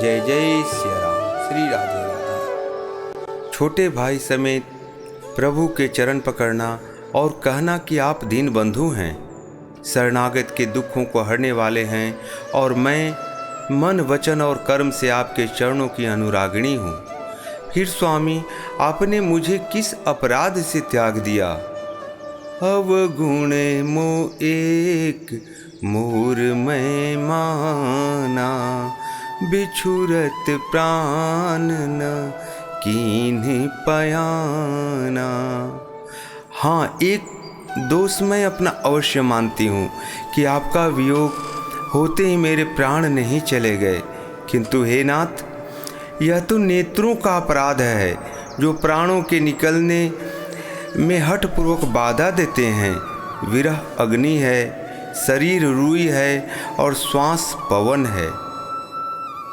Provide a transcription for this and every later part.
जय जय सिया राम। श्री राधे राधे। छोटे भाई समेत प्रभु के चरण पकड़ना और कहना कि आप दीन बंधु हैं, शरणागत के दुखों को हरने वाले हैं और मैं मन वचन और कर्म से आपके चरणों की अनुरागिणी हूँ। फिर स्वामी, आपने मुझे किस अपराध से त्याग दिया? अवगुण मो एक मोर मैं माना, बिछुरत प्राण न कीन्ह पयाना। हाँ, एक दोष मैं अपना अवश्य मानती हूँ कि आपका वियोग होते ही मेरे प्राण नहीं चले गए, किंतु हे नाथ, यह तो नेत्रों का अपराध है जो प्राणों के निकलने में हठपूर्वक बाधा देते हैं। विरह अग्नि है, शरीर रूई है और श्वास पवन है।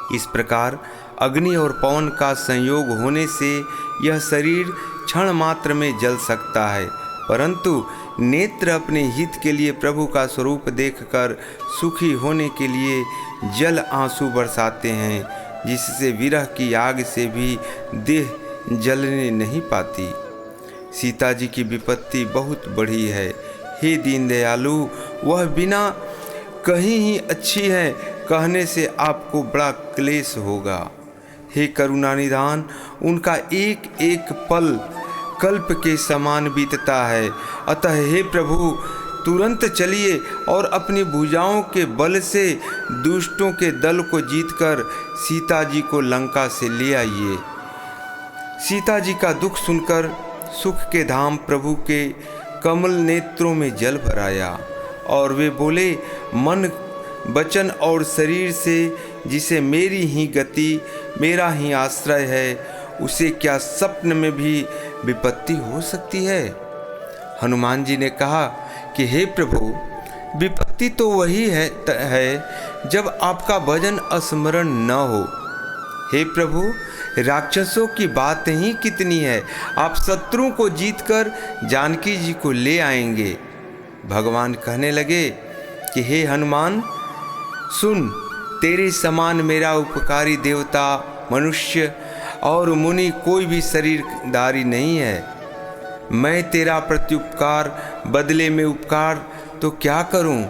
इस प्रकार अग्नि और पवन का संयोग होने से यह शरीर क्षण मात्र में जल सकता है, परंतु नेत्र अपने हित के लिए प्रभु का स्वरूप देखकर सुखी होने के लिए जल आंसू बरसाते हैं, जिससे विरह की आग से भी देह जलने नहीं पाती। सीता जी की विपत्ति बहुत बड़ी है। हे दीन दयालु, वह बिना कहीं ही अच्छी है कहने से आपको बड़ा क्लेश होगा। हे करुणा निधान, उनका एक एक पल कल्प के समान बीतता है। अतः हे प्रभु, तुरंत चलिए और अपनी भुजाओं के बल से दुष्टों के दल को जीतकर सीता जी को लंका से ले आइए। सीता जी का दुख सुनकर सुख के धाम प्रभु के कमल नेत्रों में जल भर आया और वे बोले, मन वचन और शरीर से जिसे मेरी ही गति मेरा ही आश्रय है, उसे क्या स्वप्न में भी विपत्ति हो सकती है? हनुमान जी ने कहा कि हे प्रभु, विपत्ति तो वही है जब आपका भजन स्मरण न हो। हे प्रभु, राक्षसों की बात ही कितनी है, आप शत्रुओं को जीतकर जानकी जी को ले आएंगे। भगवान कहने लगे कि हे हनुमान, सुन, तेरे समान मेरा उपकारी देवता, मनुष्य और मुनि कोई भी शरीरधारी नहीं है। मैं तेरा प्रत्युपकार बदले में उपकार तो क्या करूं?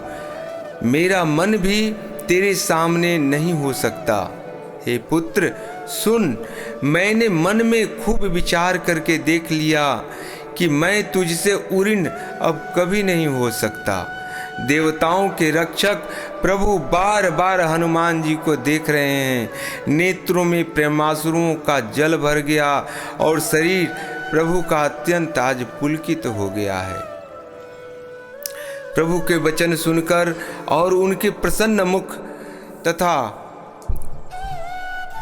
मेरा मन भी तेरे सामने नहीं हो सकता। हे पुत्र, सुन, मैंने मन में खूब विचार करके देख लिया कि मैं तुझसे उऋण अब कभी नहीं हो सकता। देवताओं के रक्षक प्रभु बार बार हनुमान जी को देख रहे हैं। नेत्रों में प्रेमाश्रुओं का जल भर गया और शरीर प्रभु का अत्यंत आज पुलकित हो गया है। प्रभु के वचन सुनकर और उनके प्रसन्न मुख तथा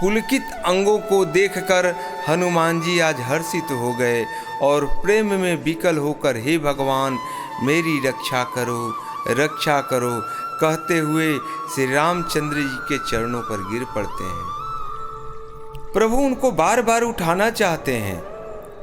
पुलकित अंगों को देखकर हनुमान जी आज हर्षित हो गए और प्रेम में विकल होकर हे भगवान, मेरी रक्षा करो, रक्षा करो कहते हुए श्री रामचंद्र जी के चरणों पर गिर पड़ते हैं। प्रभु उनको बार बार उठाना चाहते हैं,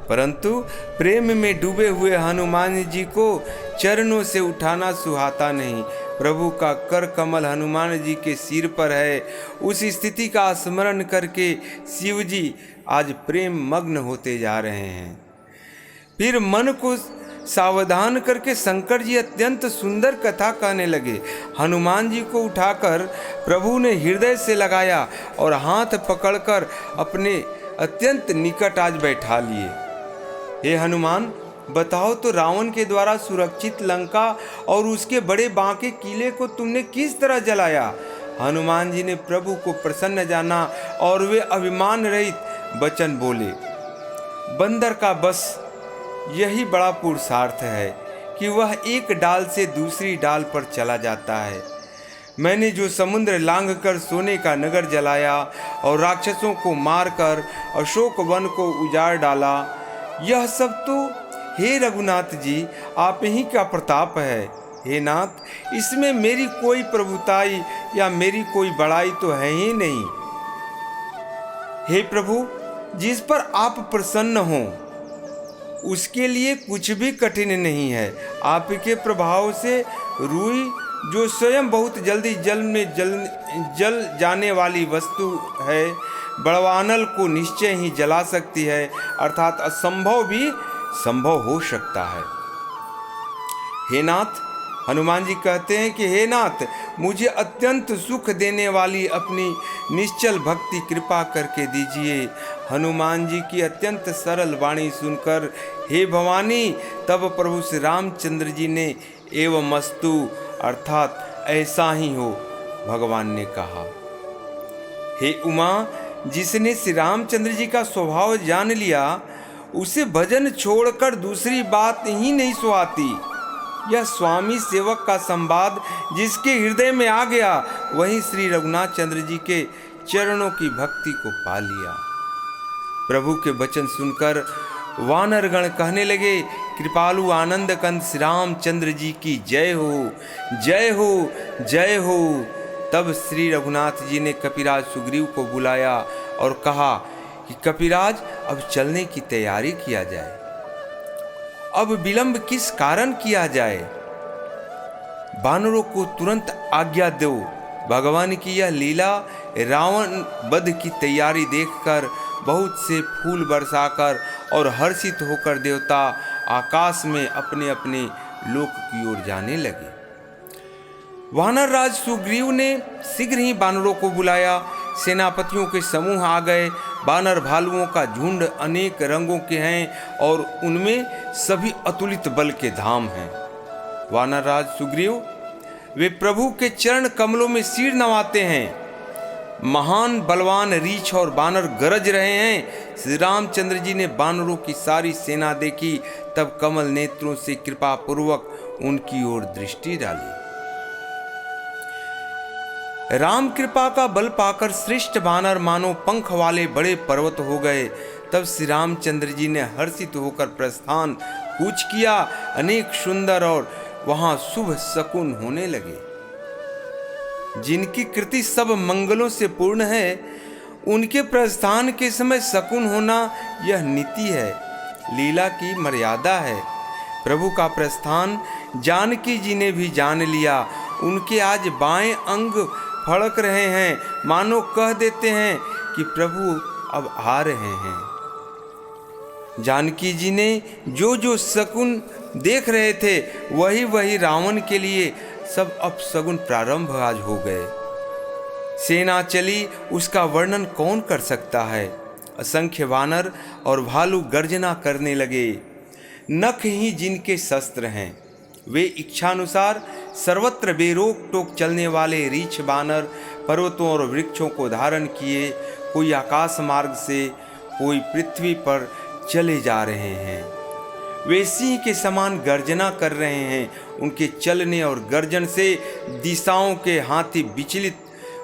परंतु प्रेम में डूबे हुए हनुमान जी को चरणों से उठाना सुहाता नहीं। प्रभु का कर कमल हनुमान जी के सिर पर है। उस स्थिति का स्मरण करके शिव जी आज प्रेम मग्न होते जा रहे हैं। फिर मन को सावधान करके शंकर जी अत्यंत सुंदर कथा कहने लगे। हनुमान जी को उठाकर प्रभु ने हृदय से लगाया और हाथ पकड़कर अपने अत्यंत निकट आज बैठा लिए। हे हनुमान, बताओ तो, रावण के द्वारा सुरक्षित लंका और उसके बड़े बांके किले को तुमने किस तरह जलाया? हनुमान जी ने प्रभु को प्रसन्न जाना और वे अभिमान रहित वचन बोले। बंदर का बस यही बड़ा पुरुषार्थ है कि वह एक डाल से दूसरी डाल पर चला जाता है। मैंने जो समुद्र लांघकर सोने का नगर जलाया और राक्षसों को मारकर अशोक वन को उजाड़ डाला, यह सब तो हे रघुनाथ जी आप ही का प्रताप है। हे नाथ, इसमें मेरी कोई प्रभुताई या मेरी कोई बड़ाई तो है ही नहीं। हे प्रभु, जिस पर आप प्रसन्न हों उसके लिए कुछ भी कठिन नहीं है। आपके प्रभाव से रूई जो स्वयं बहुत जल्दी जल में जल जाने वाली वस्तु है, बड़वानल को निश्चय ही जला सकती है, अर्थात असंभव भी संभव हो सकता है। हे नाथ, हनुमान जी कहते हैं कि हे नाथ, मुझे अत्यंत सुख देने वाली अपनी निश्चल भक्ति कृपा करके दीजिए। हनुमान जी की अत्यंत सरल वाणी सुनकर हे भवानी, तब प्रभु श्री रामचंद्र जी ने एवमस्तु अर्थात ऐसा ही हो भगवान ने कहा। हे उमा, जिसने श्री रामचंद्र जी का स्वभाव जान लिया, उसे भजन छोड़कर दूसरी बात ही नहीं सुहाती। यह स्वामी सेवक का संवाद जिसके हृदय में आ गया, वही श्री रघुनाथ चंद्र जी के चरणों की भक्ति को पा लिया। प्रभु के वचन सुनकर वानरगण कहने लगे, कृपालु आनंद कंद श्री रामचंद्र जी की जय हो, जय हो, जय हो। तब श्री रघुनाथ जी ने कपिराज सुग्रीव को बुलाया और कहा कि कपिराज, अब चलने की तैयारी किया जाए। अब विलंब किस कारण किया जाए? वानरों को तुरंत आज्ञा दो। भगवान की यह लीला रावण वध की तैयारी देखकर बहुत से फूल बरसाकर और हर्षित होकर देवता आकाश में अपने अपने लोक की ओर जाने लगे। वानर राज सुग्रीव ने शीघ्र ही वानरों को बुलाया। सेनापतियों के समूह आ गए। वानर भालुओं का झुंड अनेक रंगों के हैं और उनमें सभी अतुलित बल के धाम हैं। वानर राज सुग्रीव वे प्रभु के चरण कमलों में सिर नवाते हैं। महान बलवान रीछ और बानर गरज रहे हैं। श्री रामचंद्र जी ने बानरों की सारी सेना देखी, तब कमल नेत्रों से कृपा पूर्वक उनकी ओर दृष्टि डाली। राम कृपा का बल पाकर श्रेष्ठ बानर मानो पंख वाले बड़े पर्वत हो गए। तब श्री रामचंद्र जी ने हर्षित होकर प्रस्थान कूच किया। अनेक सुंदर और वहां शुभ शकुन होने लगे। जिनकी कृति सब मंगलों से पूर्ण है, उनके प्रस्थान के समय शकुन होना यह नीति है, लीला की मर्यादा है। प्रभु का प्रस्थान जानकी जी ने भी जान लिया। उनके आज बाएं अंग फड़क रहे हैं, मानो कह देते हैं कि प्रभु अब आ रहे हैं। जानकी जी ने जो जो शकुन देख रहे थे, वही वही रावण के लिए सब अपशगुन प्रारंभ आज हो गए। सेना चली, उसका वर्णन कौन कर सकता है। असंख्य वानर और भालू गर्जना करने लगे। नख ही जिनके शस्त्र हैं, वे इच्छानुसार सर्वत्र बेरोक टोक चलने वाले रीछ बानर पर्वतों और वृक्षों को धारण किए, कोई आकाश मार्ग से, कोई पृथ्वी पर चले जा रहे हैं। वे सिंह के समान गर्जना कर रहे हैं। उनके चलने और गर्जन से दिशाओं के हाथी विचलित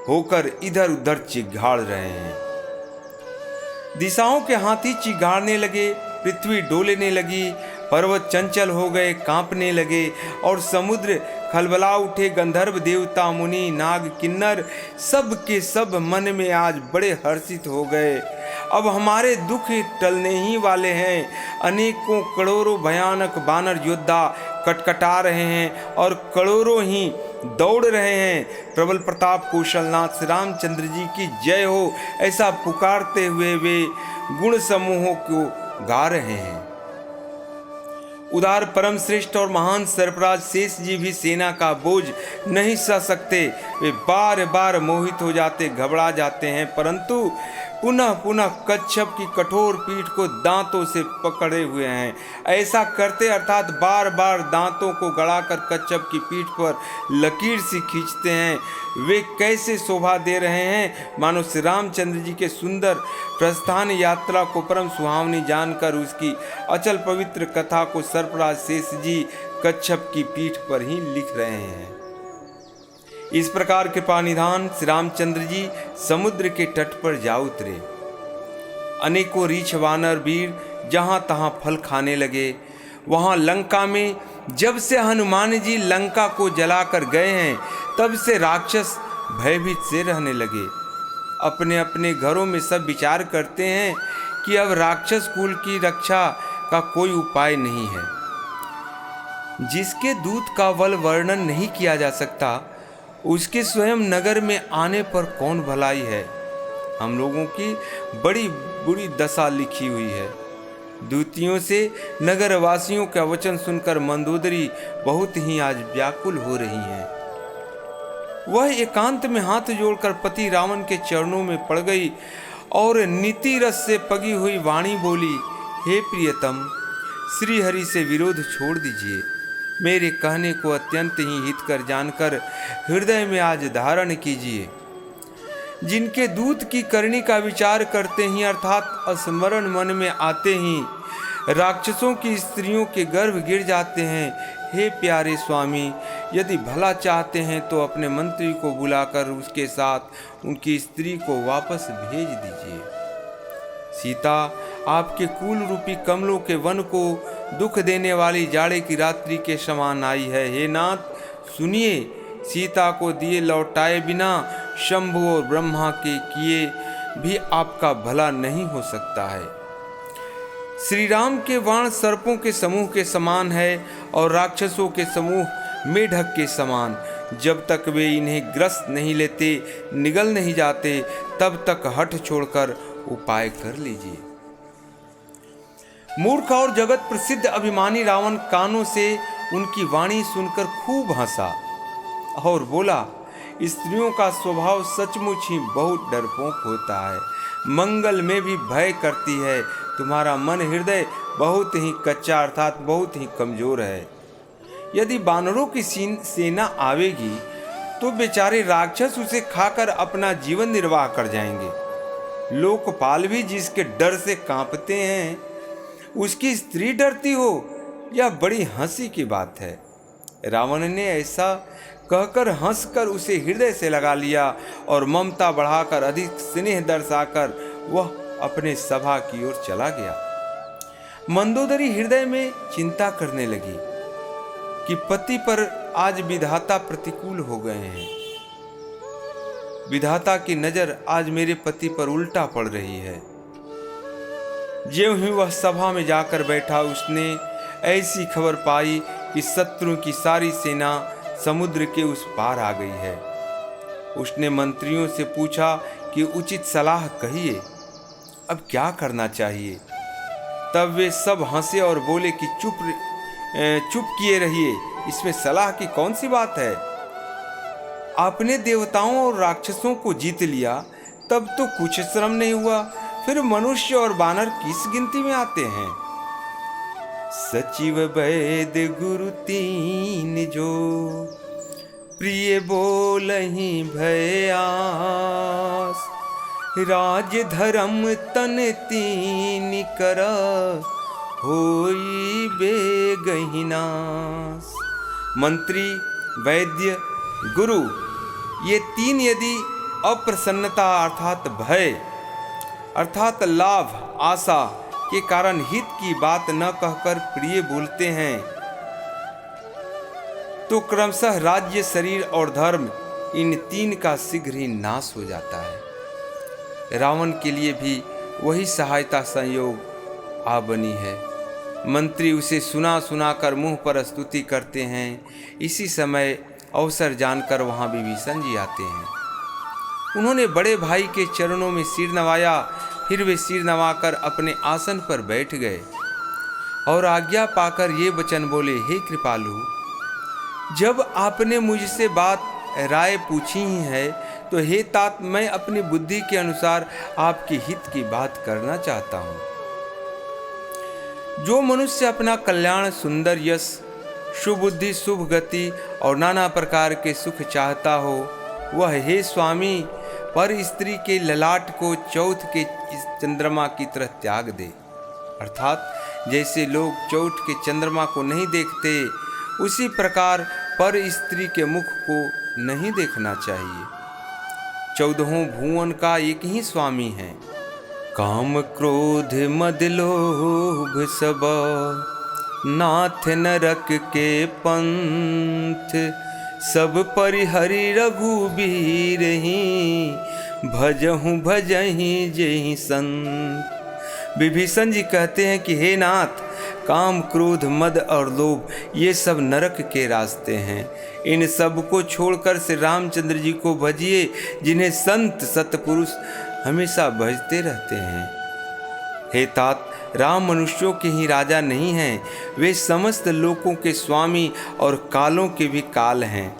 होकर इधर उधर चिघाड़ रहे हैं। दिशाओं के हाथी चिघाड़ने लगे, पृथ्वी डोलने लगी, पर्वत चंचल हो गए, कांपने लगे और समुद्र खलबला उठे। गंधर्व देवता मुनि नाग किन्नर सब के सब मन में आज बड़े हर्षित हो गए। अब हमारे दुख टलने ही वाले हैं। अनेकों करोड़ों भयानक बानर योद्धा कटकटा रहे हैं और करोड़ों ही दौड़ रहे हैं। प्रबल प्रताप कौशलनाथ श्री रामचंद्र जी की जय हो, ऐसा पुकारते हुए वे गुण समूहों को गा रहे हैं। उदार परम श्रेष्ठ और महान सर्पराज शेष जी भी सेना का बोझ नहीं सह सकते। वे बार बार मोहित हो जाते, घबरा जाते हैं, परंतु पुनः पुनः कच्छप की कठोर पीठ को दांतों से पकड़े हुए हैं। ऐसा करते अर्थात बार बार दांतों को गड़ाकर कच्छप की पीठ पर लकीर सी खींचते हैं। वे कैसे शोभा दे रहे हैं, मानो श्री रामचंद्र जी के सुंदर प्रस्थान यात्रा को परम सुहावनी जानकर उसकी अचल पवित्र कथा को सर्पराज शेष जी कच्छप की पीठ पर ही लिख रहे हैं। इस प्रकार कृपा निधान श्री रामचंद्र जी समुद्र के तट पर जा उतरे। अनेकों रीछ वानर वीर जहां तहां फल खाने लगे। वहां लंका में जब से हनुमान जी लंका को जलाकर गए हैं, तब से राक्षस भयभीत से रहने लगे। अपने अपने घरों में सब विचार करते हैं कि अब राक्षस कुल की रक्षा का कोई उपाय नहीं है। जिसके दूत का बल वर्णन नहीं किया जा सकता, उसके स्वयं नगर में आने पर कौन भलाई है। हम लोगों की बड़ी बुरी दशा लिखी हुई है। दूतियों से नगरवासियों का वचन सुनकर मंदोदरी बहुत ही आज व्याकुल हो रही हैं। वह एकांत में हाथ जोड़कर पति रावण के चरणों में पड़ गई और नीति रस से पगी हुई वाणी बोली, हे प्रियतम, श्री हरि से विरोध छोड़ दीजिए। मेरे कहने को अत्यंत ही हितकर जानकर हृदय में आज धारण कीजिए। जिनके दूत की करनी का विचार करते ही अर्थात स्मरण मन में आते ही राक्षसों की स्त्रियों के गर्भ गिर जाते हैं। हे प्यारे स्वामी, यदि भला चाहते हैं तो अपने मंत्री को बुलाकर उसके साथ उनकी स्त्री को वापस भेज दीजिए। सीता आपके कुल रूपी कमलों के वन को दुख देने वाली जाड़े की रात्रि के समान आई है। हे नाथ सुनिए, सीता को दिए लौटाए बिना शंभु और ब्रह्मा के किए भी आपका भला नहीं हो सकता है। श्री राम के बाण सर्पों के समूह के समान है और राक्षसों के समूह मेढक के समान। जब तक वे इन्हें ग्रस्त नहीं लेते, निगल नहीं जाते, तब तक हठ छोड़कर उपाय कर लीजिए। मूर्ख और जगत प्रसिद्ध अभिमानी रावण कानों से उनकी वाणी सुनकर खूब हंसा और बोला, स्त्रियों का स्वभाव सचमुच ही बहुत डरपोक होता है, मंगल में भी भय करती है। तुम्हारा मन हृदय बहुत ही कच्चा अर्थात बहुत ही कमजोर है। यदि बानरों की सेना आवेगी तो बेचारे राक्षस उसे खाकर अपना जीवन निर्वाह कर जाएंगे। लोकपाल भी जिसके डर से कांपते हैं, उसकी स्त्री डरती हो, यह बड़ी हंसी की बात है। रावण ने ऐसा कहकर हंसकर उसे हृदय से लगा लिया और ममता बढ़ाकर अधिक स्नेह दर्शाकर वह अपने सभा की ओर चला गया। मंदोदरी हृदय में चिंता करने लगी कि पति पर आज विधाता प्रतिकूल हो गए हैं। विधाता की नजर आज मेरे पति पर उल्टा पड़ रही है। ज्यों ही वह सभा में जाकर बैठा, उसने ऐसी खबर पाई कि शत्रु की सारी सेना समुद्र के उस पार आ गई है। उसने मंत्रियों से पूछा कि उचित सलाह कहिए, अब क्या करना चाहिए। तब वे सब हंसे और बोले कि चुप किए रहिए, इसमें सलाह की कौन सी बात है। आपने देवताओं और राक्षसों को जीत लिया, तब तो कुछ श्रम नहीं हुआ, फिर मनुष्य और बानर किस गिनती में आते हैं। सचिव वैद्य गुरु तीन जो, प्रिय बोलहि भय आस। राज धर्म तन तीन कर, होई बेगहि नास। मंत्री, वैद्य, गुरु, ये तीन यदि अप्रसन्नता अर्थात भय अर्थात लाभ आशा के कारण हित की बात न कहकर प्रिय बोलते हैं, तो क्रमशः राज्य, शरीर और धर्म, इन तीन का शीघ्र ही नाश हो जाता है। रावण के लिए भी वही सहायता संयोग आ बनी है। मंत्री उसे सुना कर मुंह पर स्तुति करते हैं। इसी समय अवसर जानकर वहां विभीषण जी आते हैं। उन्होंने बड़े भाई के चरणों में सिर नवाया, फिर वे सिर नवाकर अपने आसन पर बैठ गए और आज्ञा पाकर ये वचन बोले, हे कृपालु, जब आपने मुझसे बात राय पूछी ही है, तो हे तात, मैं अपनी बुद्धि के अनुसार आपके हित की बात करना चाहता हूँ। जो मनुष्य अपना कल्याण, सुंदर यश, शुभ बुद्धि, शुभ गति और नाना प्रकार के सुख चाहता हो, वह हे स्वामी पर स्त्री के ललाट को चौथ के चंद्रमा की तरह त्याग दे। अर्थात जैसे लोग चौथ के चंद्रमा को नहीं देखते, उसी प्रकार पर स्त्री के मुख को नहीं देखना चाहिए। 14 भुवन का एक ही स्वामी है। काम क्रोध मद लोभ सब, नाथ नरक के पंथ। सब परिहरि रघुबीर ही, भजहु भजहि जेहि संत। विभीषण जी कहते हैं कि हे नाथ, काम, क्रोध, मद और लोभ, ये सब नरक के रास्ते हैं। इन सब को छोड़कर श्री रामचंद्र जी को भजिए, जिन्हें संत सतपुरुष हमेशा भजते रहते हैं। हे तात, राम मनुष्यों के ही राजा नहीं हैं, वे समस्त लोकों के स्वामी और कालों के भी काल हैं।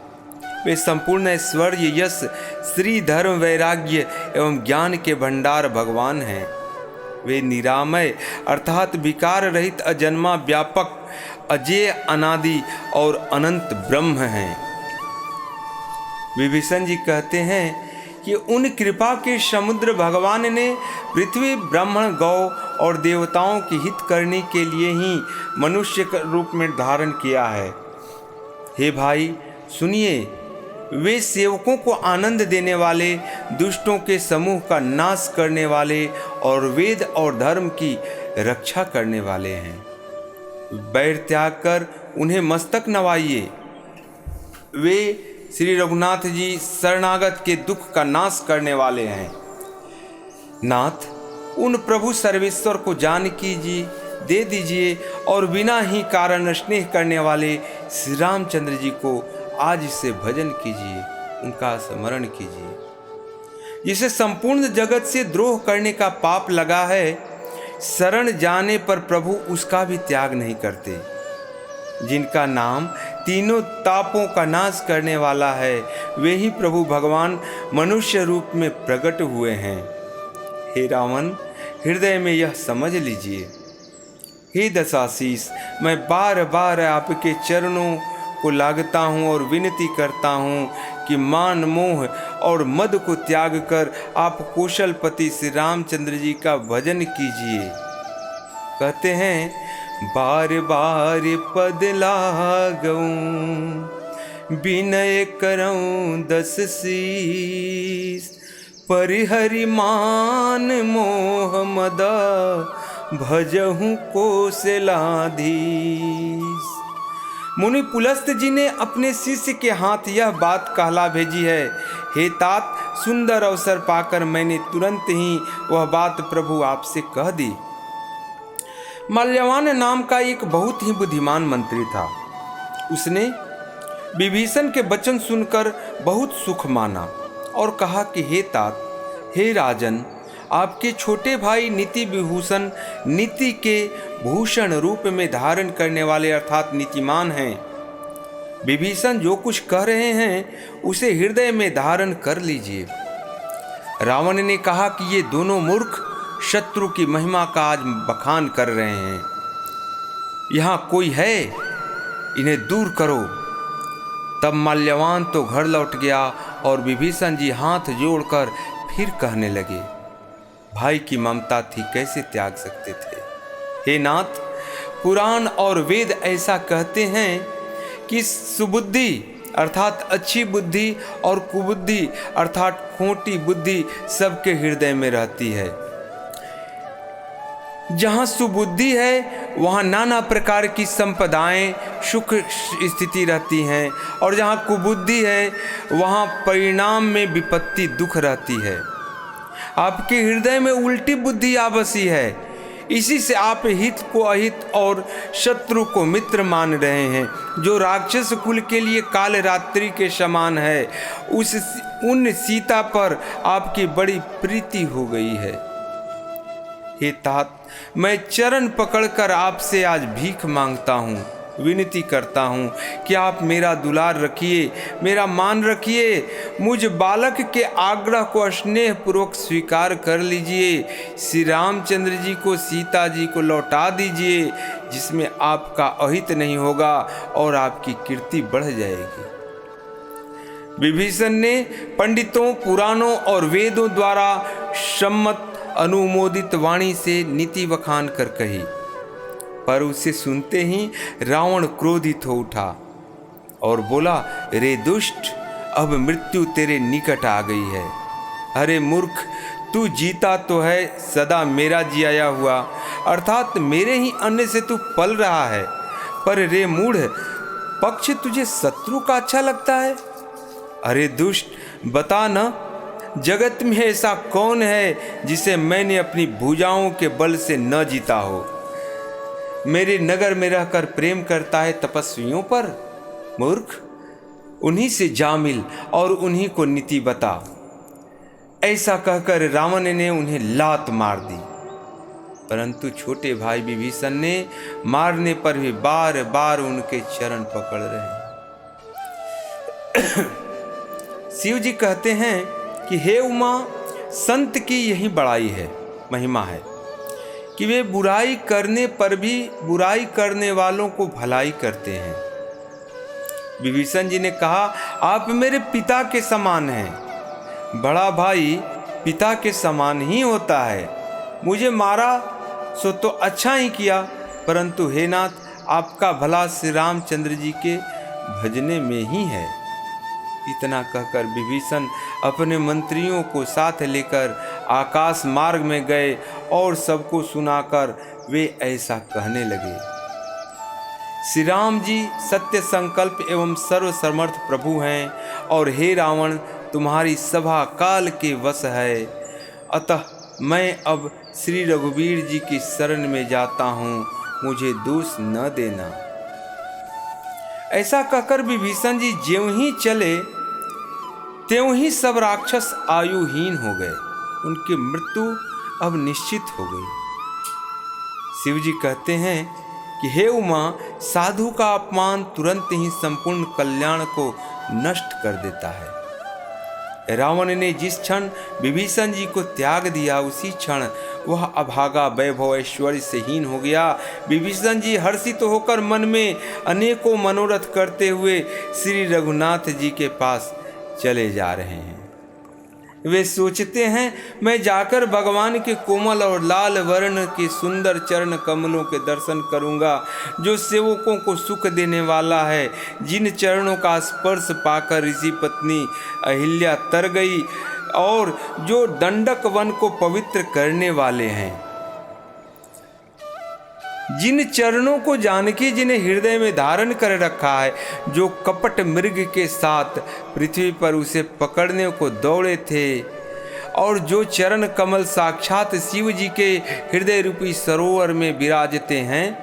वे संपूर्ण ऐश्वर्य, यश, श्री, धर्म, वैराग्य एवं ज्ञान के भंडार भगवान हैं। वे निरामय अर्थात विकार रहित, अजन्मा, व्यापक, अजेय, अनादि और अनंत ब्रह्म हैं। विभीषण जी कहते हैं कि उन कृपा के समुद्र भगवान ने पृथ्वी, ब्राह्मण, गौ और देवताओं की हित करने के लिए ही मनुष्य रूप में धारण किया है। हे भाई सुनिए, वे सेवकों को आनंद देने वाले, दुष्टों के समूह का नाश करने वाले और वेद और धर्म की रक्षा करने वाले हैं। बैर त्याग कर उन्हें मस्तक नवाइए। वे श्री रघुनाथ जी शरणागत के दुख का नाश करने वाले हैं। नाथ, उन प्रभु सर्वेश्वर को जानकी जी दे दीजिए और बिना ही कारण स्नेह करने वाले श्री रामचंद्र जी को आज से भजन कीजिए, उनका स्मरण कीजिए। जिसे संपूर्ण जगत से द्रोह करने का पाप लगा है, शरण जाने पर प्रभु उसका भी त्याग नहीं करते। जिनका नाम तीनों तापों का नाश करने वाला है, वे ही प्रभु भगवान मनुष्य रूप में प्रकट हुए हैं। हे रावण, हृदय में यह समझ लीजिए। हे दशाशीष, मैं बार बार आपके चरणों को लागता हूँ और विनती करता हूँ कि मान, मोह और मद को त्याग कर आप कौशलपति श्री रामचंद्र जी का भजन कीजिए। कहते हैं, बार बार पद लागऊं, विनय करऊं दस शीस, परिहरि मान मोह मद, भजहूँ कौशलाधीश। मुनि पुलस्त जी ने अपने शिष्य के हाथ यह बात कहला भेजी है। हे तात, सुंदर अवसर पाकर मैंने तुरंत ही वह बात प्रभु आपसे कह दी। माल्यवान नाम का एक बहुत ही बुद्धिमान मंत्री था। उसने विभीषण के वचन सुनकर बहुत सुख माना और कहा कि हे तात, हे राजन, आपके छोटे भाई नीति विभूषण, नीति के भूषण रूप में धारण करने वाले अर्थात नीतिमान हैं। विभीषण जो कुछ कह रहे हैं उसे हृदय में धारण कर लीजिए। रावण ने कहा कि ये दोनों मूर्ख शत्रु की महिमा का आज बखान कर रहे हैं। यहाँ कोई है, इन्हें दूर करो। तब माल्यवान तो घर लौट गया और विभीषण जी हाथ जोड़कर फिर कहने लगे, भाई की ममता थी, कैसे त्याग सकते थे। हे नाथ, पुराण और वेद ऐसा कहते हैं कि सुबुद्धि अर्थात अच्छी बुद्धि और कुबुद्धि अर्थात खोटी बुद्धि सबके हृदय में रहती है। जहाँ सुबुद्धि है वहाँ नाना प्रकार की संपदाएं, सुख स्थिति रहती हैं, और जहाँ कुबुद्धि है वहाँ परिणाम में विपत्ति, दुख रहती है। आपके हृदय में उल्टी बुद्धि आ बसी है। इसी से आप हित को अहित और शत्रु को मित्र मान रहे हैं। जो राक्षस कुल के लिए काल रात्रि के समान है, उन सीता पर आपकी बड़ी प्रीति हो गई है। हे तात, मैं चरण पकड़कर आपसे आज भीख मांगता हूँ, विनती करता हूँ कि आप मेरा दुलार रखिए, मेरा मान रखिए। मुझ बालक के आग्रह को स्नेह पूर्वक स्वीकार कर लीजिए। श्री रामचंद्र जी को सीता जी को लौटा दीजिए, जिसमें आपका अहित नहीं होगा और आपकी कीर्ति बढ़ जाएगी। विभीषण ने पंडितों, पुराणों और वेदों द्वारा सम्मत अनुमोदित वाणी से नीति बखान कर कही, पर उसे सुनते ही रावण क्रोधित हो उठा और बोला, रे दुष्ट, अब मृत्यु तेरे निकट आ गई है। अरे मूर्ख, तू जीता तो है सदा मेरा जियाया हुआ, अर्थात मेरे ही अन्न से तू पल रहा है, पर रे मूढ़, पक्ष तुझे शत्रु का अच्छा लगता है। अरे दुष्ट, बता न, जगत में ऐसा कौन है जिसे मैंने अपनी भुजाओं के बल से न जीता हो। मेरे नगर में रहकर प्रेम करता है तपस्वियों पर? मूर्ख, उन्हीं से जा मिल और उन्हीं को नीति बता। ऐसा कहकर रावण ने उन्हें लात मार दी, परंतु छोटे भाई विभीषण ने मारने पर भी बार बार उनके चरण पकड़ रहे। शिव जी कहते हैं कि हे उमा, संत की यही बड़ाई है, महिमा है कि वे बुराई करने पर भी बुराई करने वालों को भलाई करते हैं। विभीषण जी ने कहा, आप मेरे पिता के समान हैं। बड़ा भाई पिता के समान ही होता है। मुझे मारा सो तो अच्छा ही किया, परंतु हे नाथ, आपका भला श्री रामचंद्र जी के भजने में ही है। इतना कहकर विभीषण अपने मंत्रियों को साथ लेकर आकाश मार्ग में गए और सबको सुनाकर वे ऐसा कहने लगे। श्री राम जी सत्य संकल्प एवं सर्वसमर्थ प्रभु हैं, और हे रावण, तुम्हारी सभा काल के वश है। अतः मैं अब श्री रघुवीर जी की शरण में जाता हूँ, मुझे दोष न देना। ऐसा कहकर विभीषण जी ज्यों ही चले त्यों ही सब राक्षस आयुहीन हो गए। उनकी मृत्यु अब निश्चित हो गई। शिव जी कहते हैं कि हे उमा, साधु का अपमान तुरंत ही संपूर्ण कल्याण को नष्ट कर देता है। रावण ने जिस क्षण विभीषण जी को त्याग दिया, उसी क्षण वह अभागा वैभव ऐश्वर्य से हीन हो गया। विभीषण जी हर्षित होकर मन में अनेकों मनोरथ करते हुए श्री रघुनाथ जी के पास चले जा रहे हैं। वे सोचते हैं, मैं जाकर भगवान के कोमल और लाल वर्ण के सुंदर चरण कमलों के दर्शन करूंगा, जो सेवकों को सुख देने वाला है, जिन चरणों का स्पर्श पाकर ऋषि पत्नी अहिल्या तर गई और जो दंडक वन को पवित्र करने वाले हैं, जिन चरणों को जानकी जी ने हृदय में धारण कर रखा है, जो कपट मृग के साथ पृथ्वी पर उसे पकड़ने को दौड़े थे, और जो चरण कमल साक्षात शिव जी के हृदय रूपी सरोवर में विराजते हैं,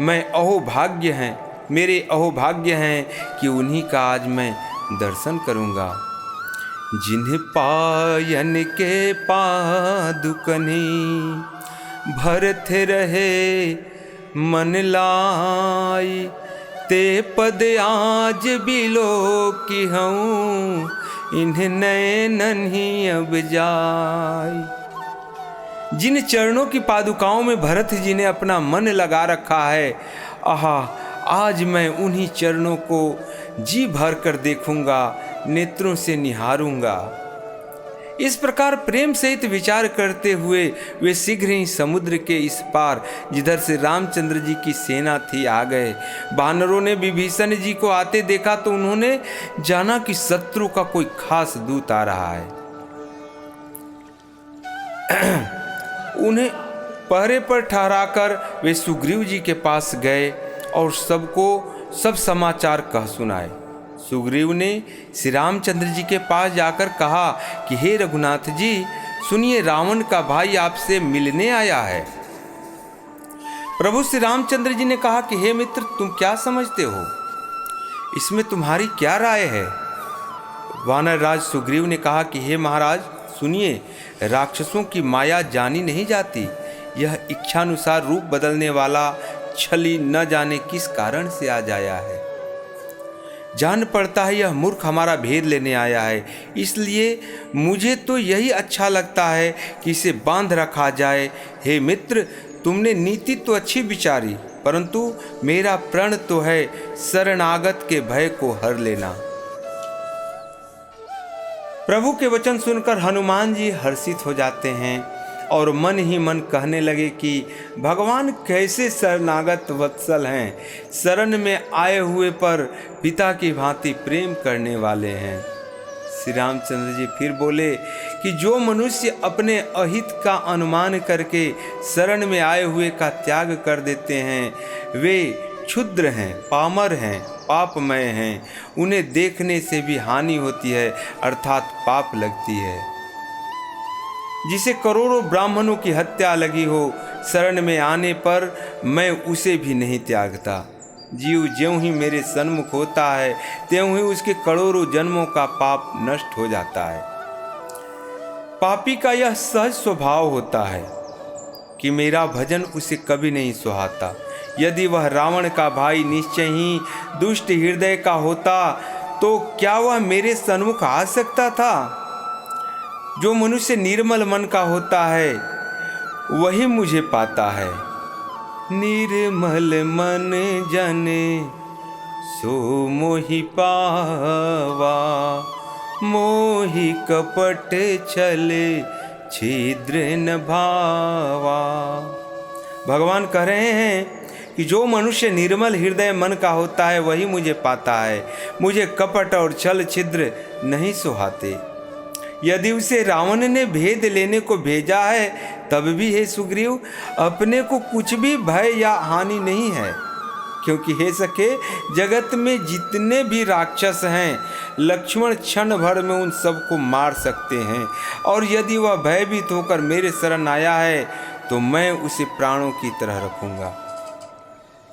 मैं अहोभाग्य हैं, मेरे अहोभाग्य हैं कि उन्हीं का आज मैं दर्शन करूंगा। जिन्हें पायन के पादुकनी भरत रहे मन लाई, ते पद आज बिलो की हूँ, इन्हें नैनन ही अब जाई। जिन चरणों की पादुकाओं में भरत जी ने अपना मन लगा रखा है, आहा, आज मैं उन्हीं चरणों को जी भर कर देखूंगा, नेत्रों से निहारूंगा। इस प्रकार प्रेम सहित विचार करते हुए वे शीघ्र ही समुद्र के इस पार, जिधर से रामचंद्र जी की सेना थी, आ गए। वानरों ने विभीषण जी को आते देखा तो उन्होंने जाना कि शत्रु का कोई खास दूत आ रहा है। उन्हें पहरे पर ठहराकर वे सुग्रीव जी के पास गए और सबको सब समाचार कह सुनाए। सुग्रीव ने श्री रामचंद्र जी के पास जाकर कहा कि हे रघुनाथ जी, सुनिए, रावण का भाई आपसे मिलने आया है। प्रभु श्री रामचंद्र जी ने कहा कि हे मित्र, तुम क्या समझते हो, इसमें तुम्हारी क्या राय है? वानर राज सुग्रीव ने कहा कि हे महाराज, सुनिए, राक्षसों की माया जानी नहीं जाती। यह इच्छानुसार रूप बदलने वाला छली न जाने किस कारण से आ जाया है। जान पड़ता है यह मूर्ख हमारा भेद लेने आया है, इसलिए मुझे तो यही अच्छा लगता है कि इसे बांध रखा जाए। हे मित्र, तुमने नीति तो अच्छी विचारी, परंतु मेरा प्रण तो है शरणागत के भय को हर लेना। प्रभु के वचन सुनकर हनुमान जी हर्षित हो जाते हैं और मन ही मन कहने लगे कि भगवान कैसे शरणागत वत्सल हैं, शरण में आए हुए पर पिता की भांति प्रेम करने वाले हैं। श्री रामचंद्र जी फिर बोले कि जो मनुष्य अपने अहित का अनुमान करके शरण में आए हुए का त्याग कर देते हैं, वे क्षुद्र हैं, पामर हैं, पापमय हैं। उन्हें देखने से भी हानि होती है, अर्थात पाप लगती है। जिसे करोड़ों ब्राह्मणों की हत्या लगी हो, शरण में आने पर मैं उसे भी नहीं त्यागता। जीव ज्यों ही मेरे सन्मुख होता है त्यों ही उसके करोड़ों जन्मों का पाप नष्ट हो जाता है। पापी का यह सहज स्वभाव होता है कि मेरा भजन उसे कभी नहीं सुहाता। यदि वह रावण का भाई निश्चय ही दुष्ट हृदय का होता तो क्या वह मेरे सन्मुख आ सकता था? जो मनुष्य निर्मल मन का होता है वही मुझे पाता है। निर्मल मन जने सो मोहि पावा, मोहि कपट छले छिद्र न भावा। भगवान कह रहे हैं कि जो मनुष्य निर्मल हृदय मन का होता है वही मुझे पाता है। मुझे कपट और छल छिद्र नहीं सुहाते। यदि उसे रावण ने भेद लेने को भेजा है तब भी हे सुग्रीव अपने को कुछ भी भय या हानि नहीं है, क्योंकि हे सखे जगत में जितने भी राक्षस हैं लक्ष्मण क्षण भर में उन सबको मार सकते हैं, और यदि वह भयभीत होकर मेरे शरण आया है तो मैं उसे प्राणों की तरह रखूंगा।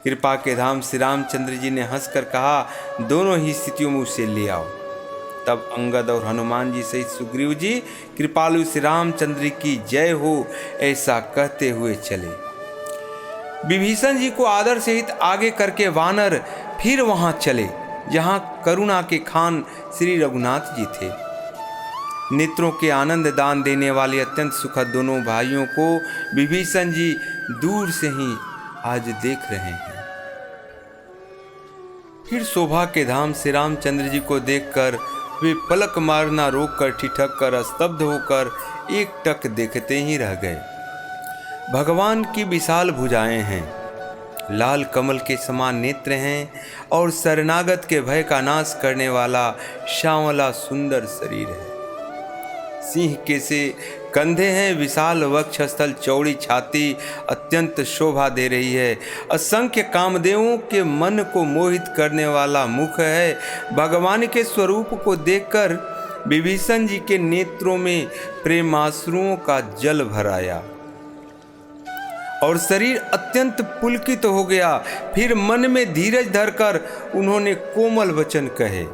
कृपा के धाम श्री रामचंद्र जी ने हंसकर कहा, दोनों ही स्थितियों में उसे ले आओ। तब अंगद और हनुमान जी सहित सुग्रीव जी कृपालु श्री रामचंद्र की जय हो ऐसा कहते हुए चले। विभीषण जी को आदर सहित आगे करके वानर फिर वहां चले जहां करुणा के खान श्री रघुनाथ जी थे। नेत्रों के आनंद दान देने वाले अत्यंत सुखद दोनों भाइयों को विभीषण जी दूर से ही आज देख रहे हैं। फिर शोभा के धाम श्री रामचंद्र जी को देखकर वे पलक मारना रोककर ठिठक कर स्तब्ध होकर एक टक देखते ही रह गए। भगवान की विशाल भुजाएं हैं, लाल कमल के समान नेत्र हैं और शरणागत के भय का नाश करने वाला श्यामला सुंदर शरीर है। सिंह के से कंधे हैं, विशाल वक्षस्थल, चौड़ी छाती अत्यंत शोभा दे रही है। असंख्य कामदेवों के मन को मोहित करने वाला मुख है। भगवान के स्वरूप को देखकर विभीषण जी के नेत्रों में प्रेमाश्रुओं का जल भर आया और शरीर अत्यंत पुलकित हो गया। फिर मन में धीरज धरकर उन्होंने कोमल वचन कहे,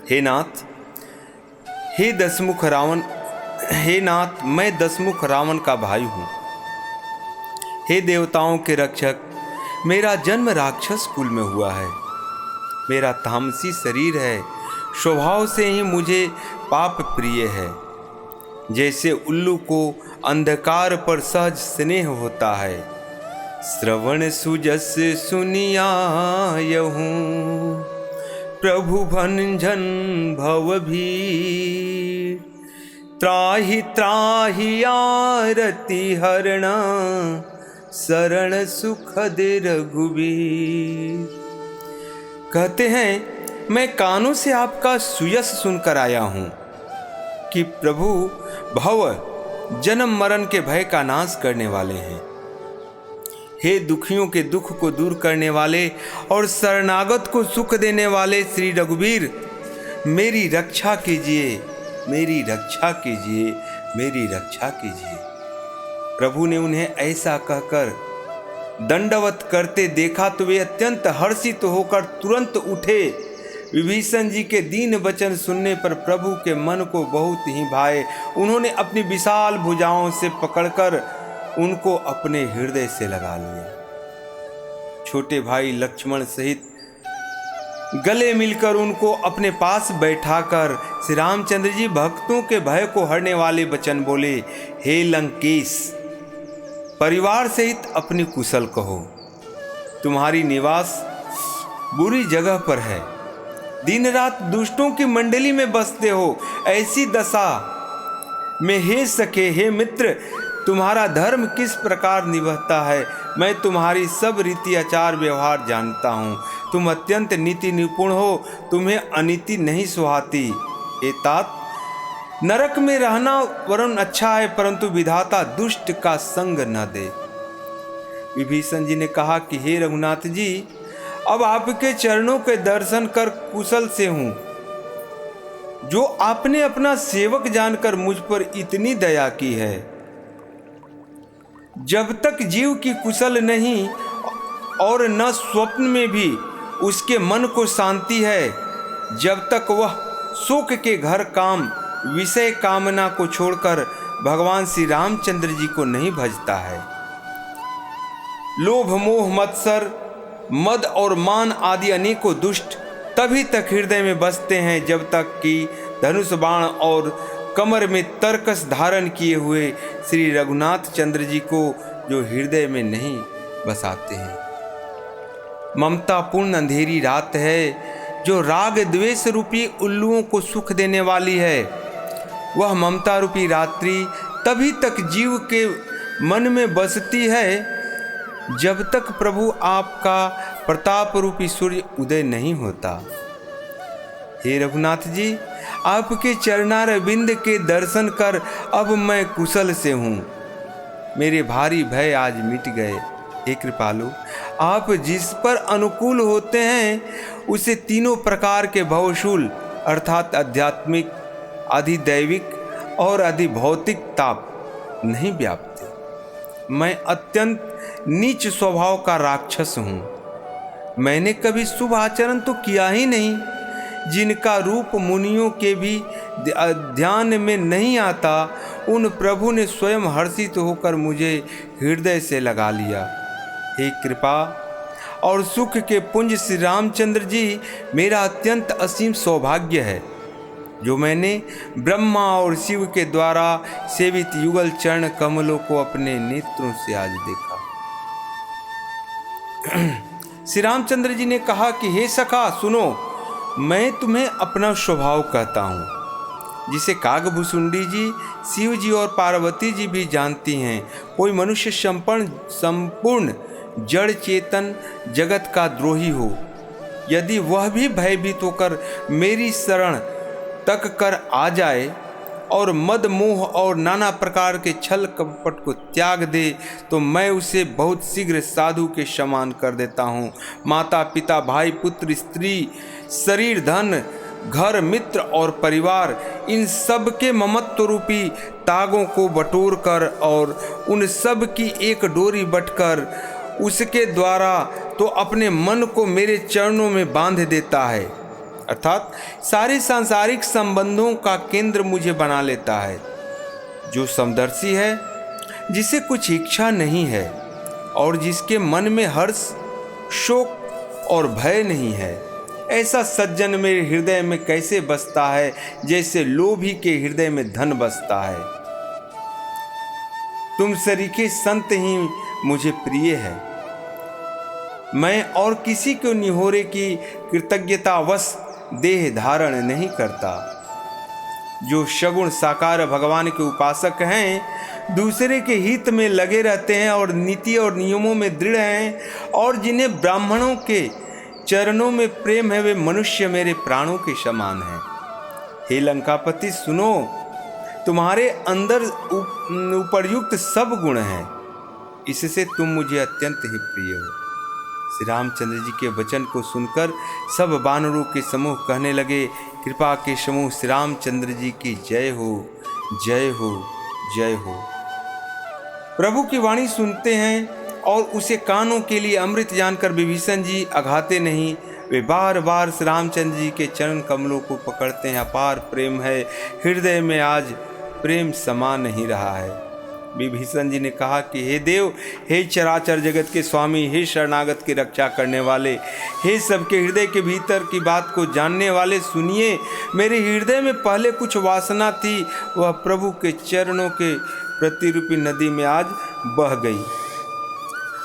हे नाथ, हे दशमुख रावण, हे नाथ, मैं दशमुख रावण का भाई हूँ। हे देवताओं के रक्षक, मेरा जन्म राक्षस कुल में हुआ है। मेरा तामसी शरीर है, स्वभाव से ही मुझे पाप प्रिय है। जैसे उल्लू को अंधकार पर सहज स्नेह होता है, श्रवण सुजस सुनियायहूँ, प्रभु भंजन भव भीर, त्राहि त्राहि आरती हरण, शरण सुखद रघुबीर। कहते हैं मैं कानों से आपका सुयस सुनकर आया हूँ कि प्रभु भव जन्म मरण के भय का नाश करने वाले हैं। हे दुखियों के दुख को दूर करने वाले और शरणागत को सुख देने वाले श्री रघुवीर, मेरी रक्षा कीजिए, मेरी रक्षा कीजिए, मेरी रक्षा कीजिए। प्रभु ने उन्हें ऐसा कहकर दंडवत करते देखा तो वे अत्यंत हर्षित होकर तुरंत उठे। विभीषण जी के दीन वचन सुनने पर प्रभु के मन को बहुत ही भाए। उन्होंने अपनी विशाल भुजाओं से पकड़कर उनको अपने हृदय से लगा लिया। छोटे भाई लक्ष्मण सहित गले मिलकर उनको अपने पास बैठाकर श्री रामचंद्र जी भक्तों के भय को हरने वाले वचन बोले, हे लंकेश, परिवार सहित अपनी कुशल कहो। तुम्हारी निवास बुरी जगह पर है, दिन रात दुष्टों की मंडली में बसते हो। ऐसी दशा में हे सखे, हे मित्र, तुम्हारा धर्म किस प्रकार निभता है मैं तुम्हारी सब रीति आचार व्यवहार जानता हूँ। तुम अत्यंत नीति निपुण हो, तुम्हें अनीति नहीं सुहाती। हे तात, नरक में रहना वरन अच्छा है, परंतु विधाता दुष्ट का संग न दे। विभीषण जी ने कहा कि हे रघुनाथ जी, अब आपके चरणों के दर्शन कर कुशल से हूँ। जो आपने अपना सेवक जानकर मुझ पर इतनी दया की है, जब तक जीव की कुशल नहीं और न स्वप्न में भी उसके मन को शांति है, जब तक वह सुख के घर काम विषय कामना को छोड़कर भगवान श्री रामचंद्र जी को नहीं भजता है। लोभ मोह मत्सर मद और मान आदि अनेकों दुष्ट तभी तक हृदय में बसते हैं जब तक कि धनुष बाण और कमर में तरकस धारण किए हुए श्री रघुनाथ चंद्र जी को जो हृदय में नहीं बसाते हैं। ममता पूर्ण अंधेरी रात है जो राग द्वेष रूपी उल्लुओं को सुख देने वाली है। वह ममता रूपी रात्रि तभी तक जीव के मन में बसती है जब तक प्रभु आपका प्रताप रूपी सूर्य उदय नहीं होता। हे रघुनाथ जी, आपके चरणारविंद के दर्शन कर अब मैं कुशल से हूँ। मेरे भारी भय आज मिट गए। हे कृपालु, आप जिस पर अनुकूल होते हैं उसे तीनों प्रकार के भवशूल अर्थात आध्यात्मिक, अधिदैविक और अधिभौतिक ताप नहीं व्यापते। मैं अत्यंत नीच स्वभाव का राक्षस हूँ। मैंने कभी शुभ आचरण तो किया ही नहीं, जिनका रूप मुनियों के भी ध्यान में नहीं आता, उन प्रभु ने स्वयं हर्षित होकर मुझे हृदय से लगा लिया। हे कृपा और सुख के पुंज श्री रामचंद्र जी, मेरा अत्यंत असीम सौभाग्य है जो मैंने ब्रह्मा और शिव के द्वारा सेवित युगल चरण कमलों को अपने नेत्रों से आज देखा। श्री रामचंद्र जी ने कहा कि हे सखा सुनो, मैं तुम्हें अपना स्वभाव कहता हूँ, जिसे कागभूषुंडी जी, शिव जी और पार्वती जी भी जानती हैं। कोई मनुष्य संपूर्ण जड़ चेतन जगत का द्रोही हो, यदि वह भी भयभीत होकर मेरी शरण तक कर आ जाए और मद मोह और नाना प्रकार के छल कपट को त्याग दे, तो मैं उसे बहुत शीघ्र साधु के समान कर देता हूँ। माता पिता भाई पुत्र स्त्री शरीर धन घर मित्र और परिवार, इन सब के ममत्व रूपी तागों को बटोर कर और उन सब की एक डोरी बटकर उसके द्वारा तो अपने मन को मेरे चरणों में बांध देता है, अर्थात सारे सांसारिक संबंधों का केंद्र मुझे बना लेता है। जो समदर्शी है, जिसे कुछ इच्छा नहीं है और जिसके मन में हर्ष शोक और भय नहीं है, ऐसा सज्जन मेरे हृदय में कैसे बसता है जैसे लोभी के हृदय में धन बसता है। तुम सरीखे संत ही मुझे प्रिय है। मैं और किसी को निहोरे की कृतज्ञतावश देह धारण नहीं करता। जो सगुण साकार भगवान के उपासक हैं, दूसरे के हित में लगे रहते हैं और नीति और नियमों में दृढ़ हैं और जिन्हें ब्राह्मणों के चरणों में प्रेम है, वे मनुष्य मेरे प्राणों के समान हैं। हे लंकापति सुनो, तुम्हारे अंदर उपर्युक्त सब गुण हैं, इससे तुम मुझे अत्यंत ही प्रिय हो। श्री रामचंद्र जी के वचन को सुनकर सब वानरों के समूह कहने लगे, कृपा के समूह श्री रामचंद्र जी की जय हो, जय हो, जय हो। प्रभु की वाणी सुनते हैं और उसे कानों के लिए अमृत जानकर विभीषण जी अघाते नहीं, वे बार बार श्री रामचंद्र जी के चरण कमलों को पकड़ते हैं। अपार प्रेम है, हृदय में आज प्रेम समा नहीं रहा है। विभीषण जी ने कहा कि हे देव, हे चराचर जगत के स्वामी, हे शरणागत की रक्षा करने वाले, हे सबके हृदय के भीतर की बात को जानने वाले, सुनिए। मेरे हृदय में पहले कुछ वासना थी, वह प्रभु के चरणों के प्रतिरूपी नदी में आज बह गई।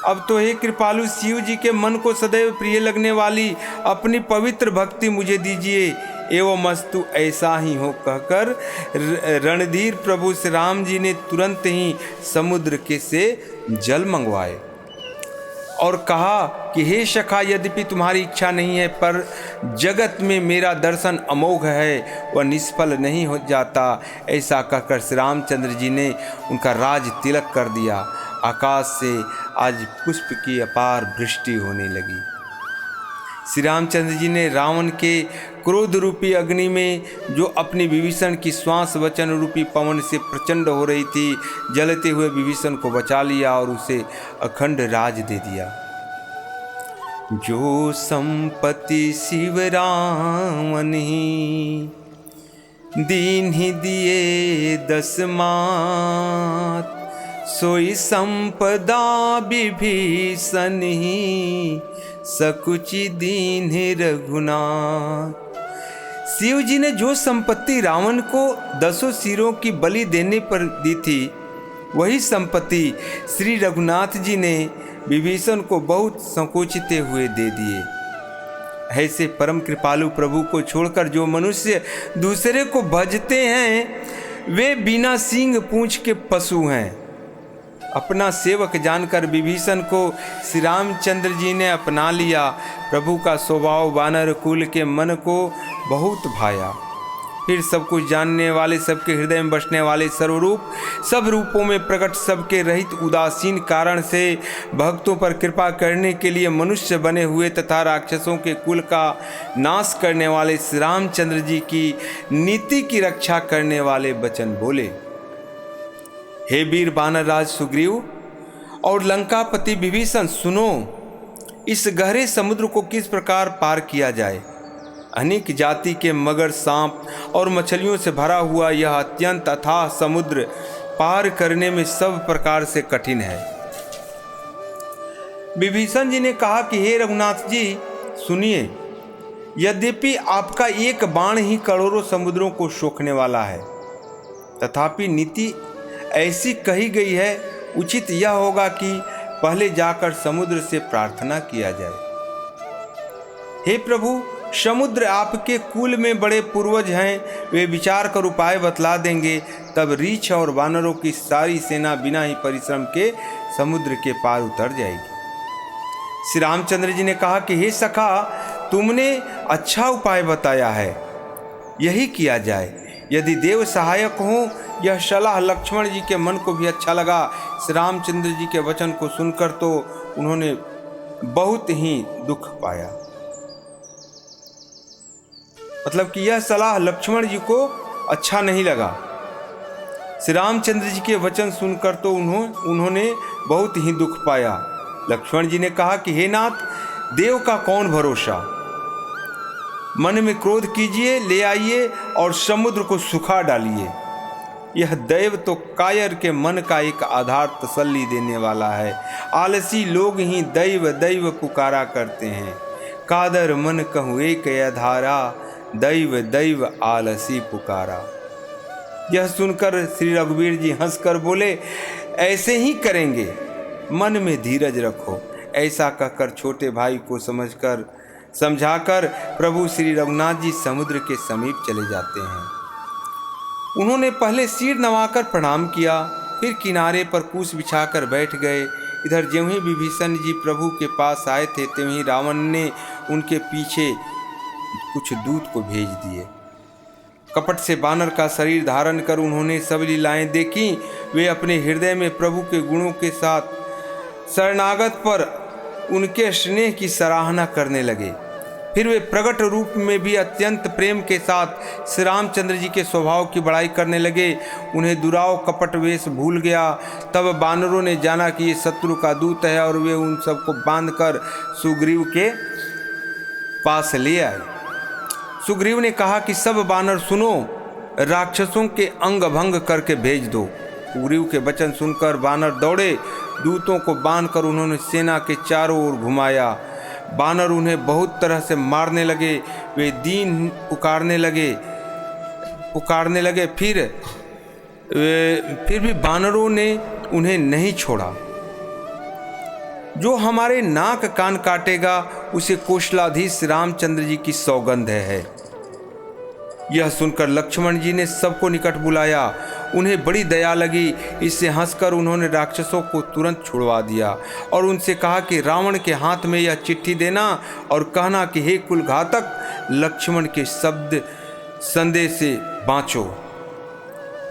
अब तो हे कृपालु शिव जी के मन को सदैव प्रिय लगने वाली अपनी पवित्र भक्ति मुझे दीजिए। एवं मस्तु ऐसा ही हो कहकर रणधीर प्रभु श्री राम जी ने तुरंत ही समुद्र के से जल मंगवाए और कहा कि हे सखा, यद्यपि तुम्हारी इच्छा नहीं है पर जगत में मेरा दर्शन अमोघ है, वह निष्फल नहीं हो जाता। ऐसा कहकर श्री रामचंद्र जी ने उनका राज तिलक कर दिया। आकाश से आज पुष्प की अपार वृष्टि होने लगी। श्री रामचंद्र जी ने रावण के क्रोध रूपी अग्नि में जो अपनी विभीषण की श्वास वचन रूपी पवन से प्रचंड हो रही थी, जलते हुए विभीषण को बचा लिया और उसे अखंड राज दे दिया। जो संपत्ति शिव रावण ही दीन्हि दिए 10 मात, सोई संपदा विभीषण ही सकुचि दीन्हि रघुनाथ। शिव जी ने जो संपत्ति रावण को 10 सिरों की बलि देने पर दी थी, वही संपत्ति श्री रघुनाथ जी ने विभीषण को बहुत संकोचिते हुए दे दिए। ऐसे परम कृपालु प्रभु को छोड़कर जो मनुष्य दूसरे को भजते हैं, वे बिना सींग पूंछ के पशु हैं। अपना सेवक जानकर विभीषण को श्री रामचंद्र जी ने अपना लिया। प्रभु का स्वभाव वानर कुल के मन को बहुत भाया। फिर सब कुछ जानने वाले, सबके हृदय में बसने वाले, सर्वरूप सब रूपों में प्रकट, सबके रहित, उदासीन कारण से भक्तों पर कृपा करने के लिए मनुष्य बने हुए तथा राक्षसों के कुल का नाश करने वाले श्री रामचंद्र जी की नीति की रक्षा करने वाले वचन बोले। हे वीर वानर राज सुग्रीव और लंकापति विभीषण, सुनो, इस गहरे समुद्र को किस प्रकार पार किया जाए। अनेक जाति के मगर, सांप और मछलियों से भरा हुआ यह अत्यंत अथाह समुद्र पार करने में सब प्रकार से कठिन है। विभीषण जी ने कहा कि हे रघुनाथ जी, सुनिए, यद्यपि आपका एक बाण ही करोड़ों समुद्रों को सोखने वाला है, तथापि नीति ऐसी कही गई है, उचित यह होगा कि पहले जाकर समुद्र से प्रार्थना किया जाए। हे प्रभु, समुद्र आपके कुल में बड़े पूर्वज हैं, वे विचार कर उपाय बतला देंगे, तब रीछ और वानरों की सारी सेना बिना ही परिश्रम के समुद्र के पार उतर जाएगी। श्री रामचंद्र जी ने कहा कि हे सखा, तुमने अच्छा उपाय बताया है, यही किया जाए। यदि देव सहायक हो, यह सलाह लक्ष्मण जी के मन को भी अच्छा लगा। श्री रामचंद्र जी के वचन को सुनकर तो उन्होंने बहुत ही दुख पाया। मतलब कि यह सलाह लक्ष्मण जी को अच्छा नहीं लगा। श्री रामचंद्र जी के वचन सुनकर तो उन्होंने बहुत ही दुख पाया। लक्ष्मण जी ने कहा कि हे नाथ, देव का कौन भरोसा, मन में क्रोध कीजिए, ले आइए और समुद्र को सुखा डालिए। यह दैव तो कायर के मन का एक आधार तसल्ली देने वाला है। आलसी लोग ही दैव दैव पुकारा करते हैं। कादर मन कहूँ एक आधारा, दैव दैव आलसी पुकारा। यह सुनकर श्री रघुवीर जी हंसकर बोले, ऐसे ही करेंगे, मन में धीरज रखो। ऐसा कहकर छोटे भाई को समझाकर प्रभु श्री रघुनाथ जी समुद्र के समीप चले जाते हैं। उन्होंने पहले सिर नवाकर प्रणाम किया, फिर किनारे पर कूस बिछाकर बैठ गए। इधर ज्यों ही विभीषण जी प्रभु के पास आए थे, त्यों ही रावण ने उनके पीछे कुछ दूत को भेज दिए। कपट से बानर का शरीर धारण कर उन्होंने सब लीलाएं देखी। वे अपने हृदय में प्रभु के गुणों के साथ शरणागत पर उनके स्नेह की सराहना करने लगे। फिर वे प्रकट रूप में भी अत्यंत प्रेम के साथ श्री रामचंद्र जी के स्वभाव की बड़ाई करने लगे। उन्हें दुराव कपट वेश भूल गया। तब बानरों ने जाना कि ये शत्रु का दूत है और वे उन सबको बांधकर सुग्रीव के पास ले आए। सुग्रीव ने कहा कि सब बानर सुनो, राक्षसों के अंग भंग करके भेज दो। सुग्रीव के वचन सुनकर बानर दौड़े। दूतों को बांधकर उन्होंने सेना के चारों ओर घुमाया। बानर उन्हें बहुत तरह से मारने लगे। वे दीन पुकारने लगे। फिर भी बानरों ने उन्हें नहीं छोड़ा। जो हमारे नाक कान काटेगा, उसे कौशलाधीश रामचंद्र जी की सौगंध है। यह सुनकर लक्ष्मण जी ने सबको निकट बुलाया। उन्हें बड़ी दया लगी। इससे हंसकर उन्होंने राक्षसों को तुरंत छुड़वा दिया और उनसे कहा कि रावण के हाथ में यह चिट्ठी देना और कहना कि हे कुल घातक, लक्ष्मण के शब्द संदेश से बाँचो।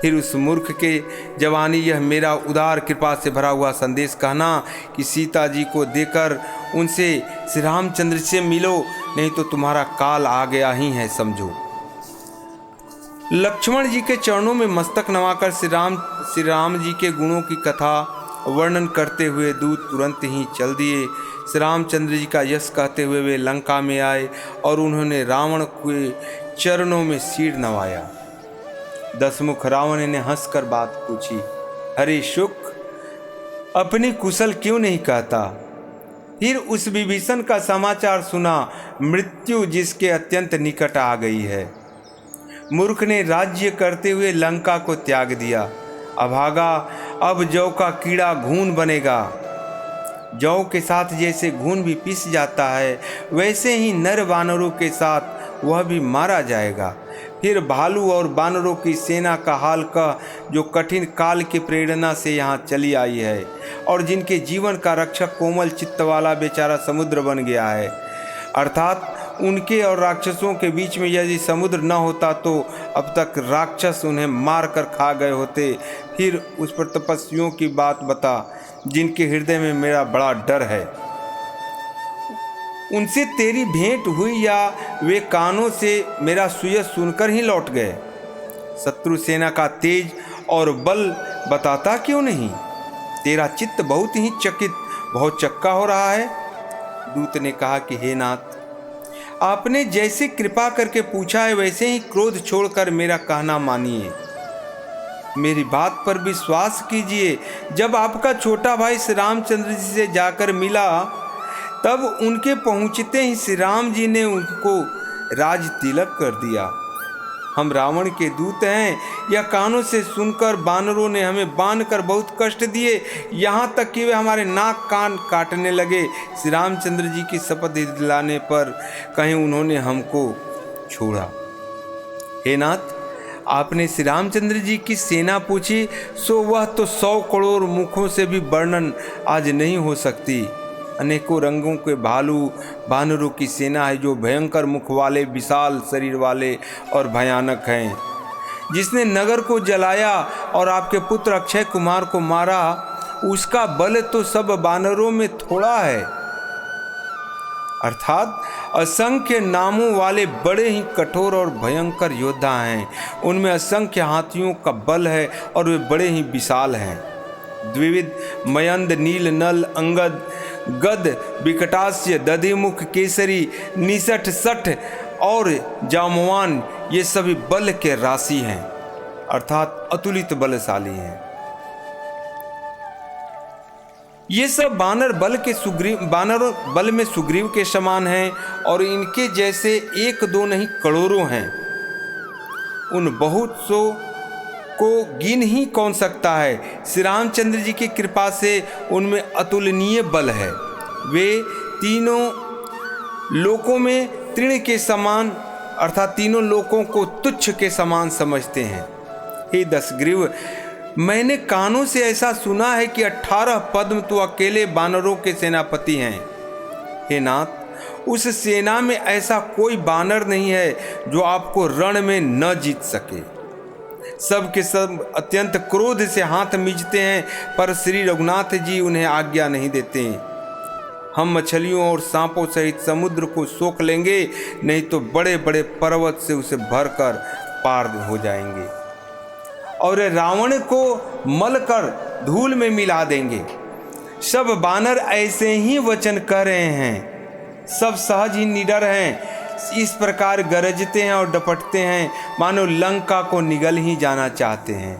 फिर उस मूर्ख के जवानी यह मेरा उदार कृपा से भरा हुआ संदेश कहना कि सीता जी को देकर उनसे श्री रामचंद्र से मिलो, नहीं तो तुम्हारा काल आ गया ही है समझो। लक्ष्मण जी के चरणों में मस्तक नवाकर श्री राम जी के गुणों की कथा वर्णन करते हुए दूत तुरंत ही चल दिए। श्री रामचंद्र जी का यश कहते हुए वे लंका में आए और उन्होंने रावण के चरणों में सिर नवाया। दशमुख रावण ने हंसकर बात पूछी, अरे शुक, अपनी कुशल क्यों नहीं कहता? फिर उस विभीषण का समाचार सुना, मृत्यु जिसके अत्यंत निकट आ गई है। मूर्ख ने राज्य करते हुए लंका को त्याग दिया। अभागा, अब जौ का कीड़ा घून बनेगा। जौ के साथ जैसे घून भी पिस जाता है, वैसे ही नर वानरों के साथ वह भी मारा जाएगा। फिर भालू और बानरों की सेना का हाल कह, जो कठिन काल की प्रेरणा से यहाँ चली आई है और जिनके जीवन का रक्षक कोमल चित्त वाला बेचारा समुद्र बन गया है। अर्थात उनके और राक्षसों के बीच में यदि समुद्र न होता तो अब तक राक्षस उन्हें मार कर खा गए होते। फिर उस पर तपस्वियों की बात बता, जिनके हृदय में मेरा बड़ा डर है। उनसे तेरी भेंट हुई या वे कानों से मेरा सुयश सुनकर ही लौट गए? शत्रु सेना का तेज और बल बताता क्यों नहीं? तेरा चित्त बहुत ही चकित, बहुत चक्का हो रहा है। दूत ने कहा कि हे नाथ, आपने जैसे कृपा करके पूछा है वैसे ही क्रोध छोड़कर मेरा कहना मानिए। मेरी बात पर विश्वास कीजिए। जब आपका छोटा भाई श्री रामचंद्र जी से जाकर मिला, तब उनके पहुंचते ही श्री राम जी ने उनको राज तिलक कर दिया। हम रावण के दूत हैं, यह कानों से सुनकर बानरों ने हमें बांधकर बहुत कष्ट दिए, यहाँ तक कि वे हमारे नाक कान काटने लगे। श्री रामचंद्र जी की शपथ दिलाने पर कहीं उन्होंने हमको छोड़ा। हे नाथ, आपने श्री रामचंद्र जी की सेना पूछी, सो वह तो 100 करोड़ मुखों से भी वर्णन आज नहीं हो सकती। अनेकों रंगों के भालू बानरों की सेना है, जो भयंकर मुख वाले, विशाल शरीर वाले और भयानक हैं। जिसने नगर को जलाया और आपके पुत्र अक्षय कुमार को मारा, उसका बल तो सब बानरों में थोड़ा है। अर्थात असंख्य नामों वाले बड़े ही कठोर और भयंकर योद्धा हैं। उनमें असंख्य हाथियों का बल है और वे बड़े ही विशाल हैं। द्विविध, मयंद, नील, नल, अंगद, गद, विकटास्य, दधिमुख, केसरी, निसठ, सठ और जामवान, ये सभी बल के राशि हैं, अर्थात अतुलित बलशाली हैं। ये सब बानर बानर बल में सुग्रीव के समान हैं और इनके जैसे एक दो नहीं करोड़ों हैं। उन बहुत सो को गिन ही कौन सकता है। श्री रामचंद्र जी की कृपा से उनमें अतुलनीय बल है। वे तीनों लोकों में तृण के समान, अर्थात तीनों लोकों को तुच्छ के समान समझते हैं। हे दशग्रीव, मैंने कानों से ऐसा सुना है कि 18 पद्म तो अकेले बानरों के सेनापति हैं। हे नाथ, उस सेना में ऐसा कोई बानर नहीं है जो आपको रण में न जीत सके। सब के सब अत्यंत क्रोध से हाथ मींचते हैं, पर श्री रघुनाथ जी उन्हें आज्ञा नहीं देते। हम मछलियों और सांपों सहित समुद्र को सोख लेंगे, नहीं तो बड़े बड़े पर्वत से उसे भरकर पार हो जाएंगे और रावण को मलकर धूल में मिला देंगे। सब बानर ऐसे ही वचन कह रहे हैं। सब सहज ही निडर हैं, इस प्रकार गरजते हैं और डपटते हैं मानो लंका को निगल ही जाना चाहते हैं।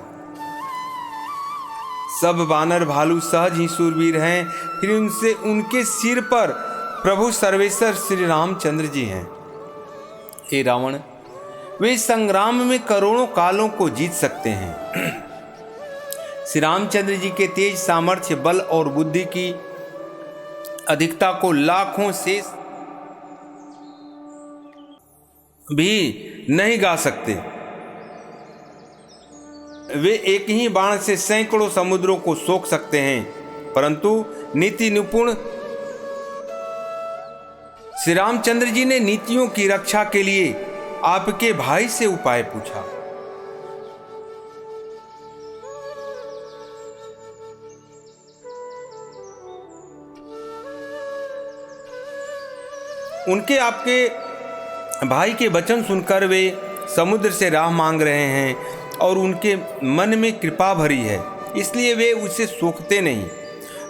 सब बानर भालू सहज ही सूरवीर हैं। फिर उनसे उनके सिर पर प्रभु सर्वेश्वर श्री रामचंद्र जी हैं। हे रावण, वे संग्राम में करोड़ों कालों को जीत सकते हैं। श्री रामचंद्र जी के तेज, सामर्थ्य, बल और बुद्धि की अधिकता को लाखों से भी नहीं गा सकते। वे एक ही बाण से सैकड़ों समुद्रों को सोख सकते हैं, परंतु नीति निपुण श्री रामचंद्र जी ने नीतियों की रक्षा के लिए आपके भाई से उपाय पूछा। उनके आपके भाई के वचन सुनकर वे समुद्र से राह मांग रहे हैं और उनके मन में कृपा भरी है, इसलिए वे उसे सोखते नहीं।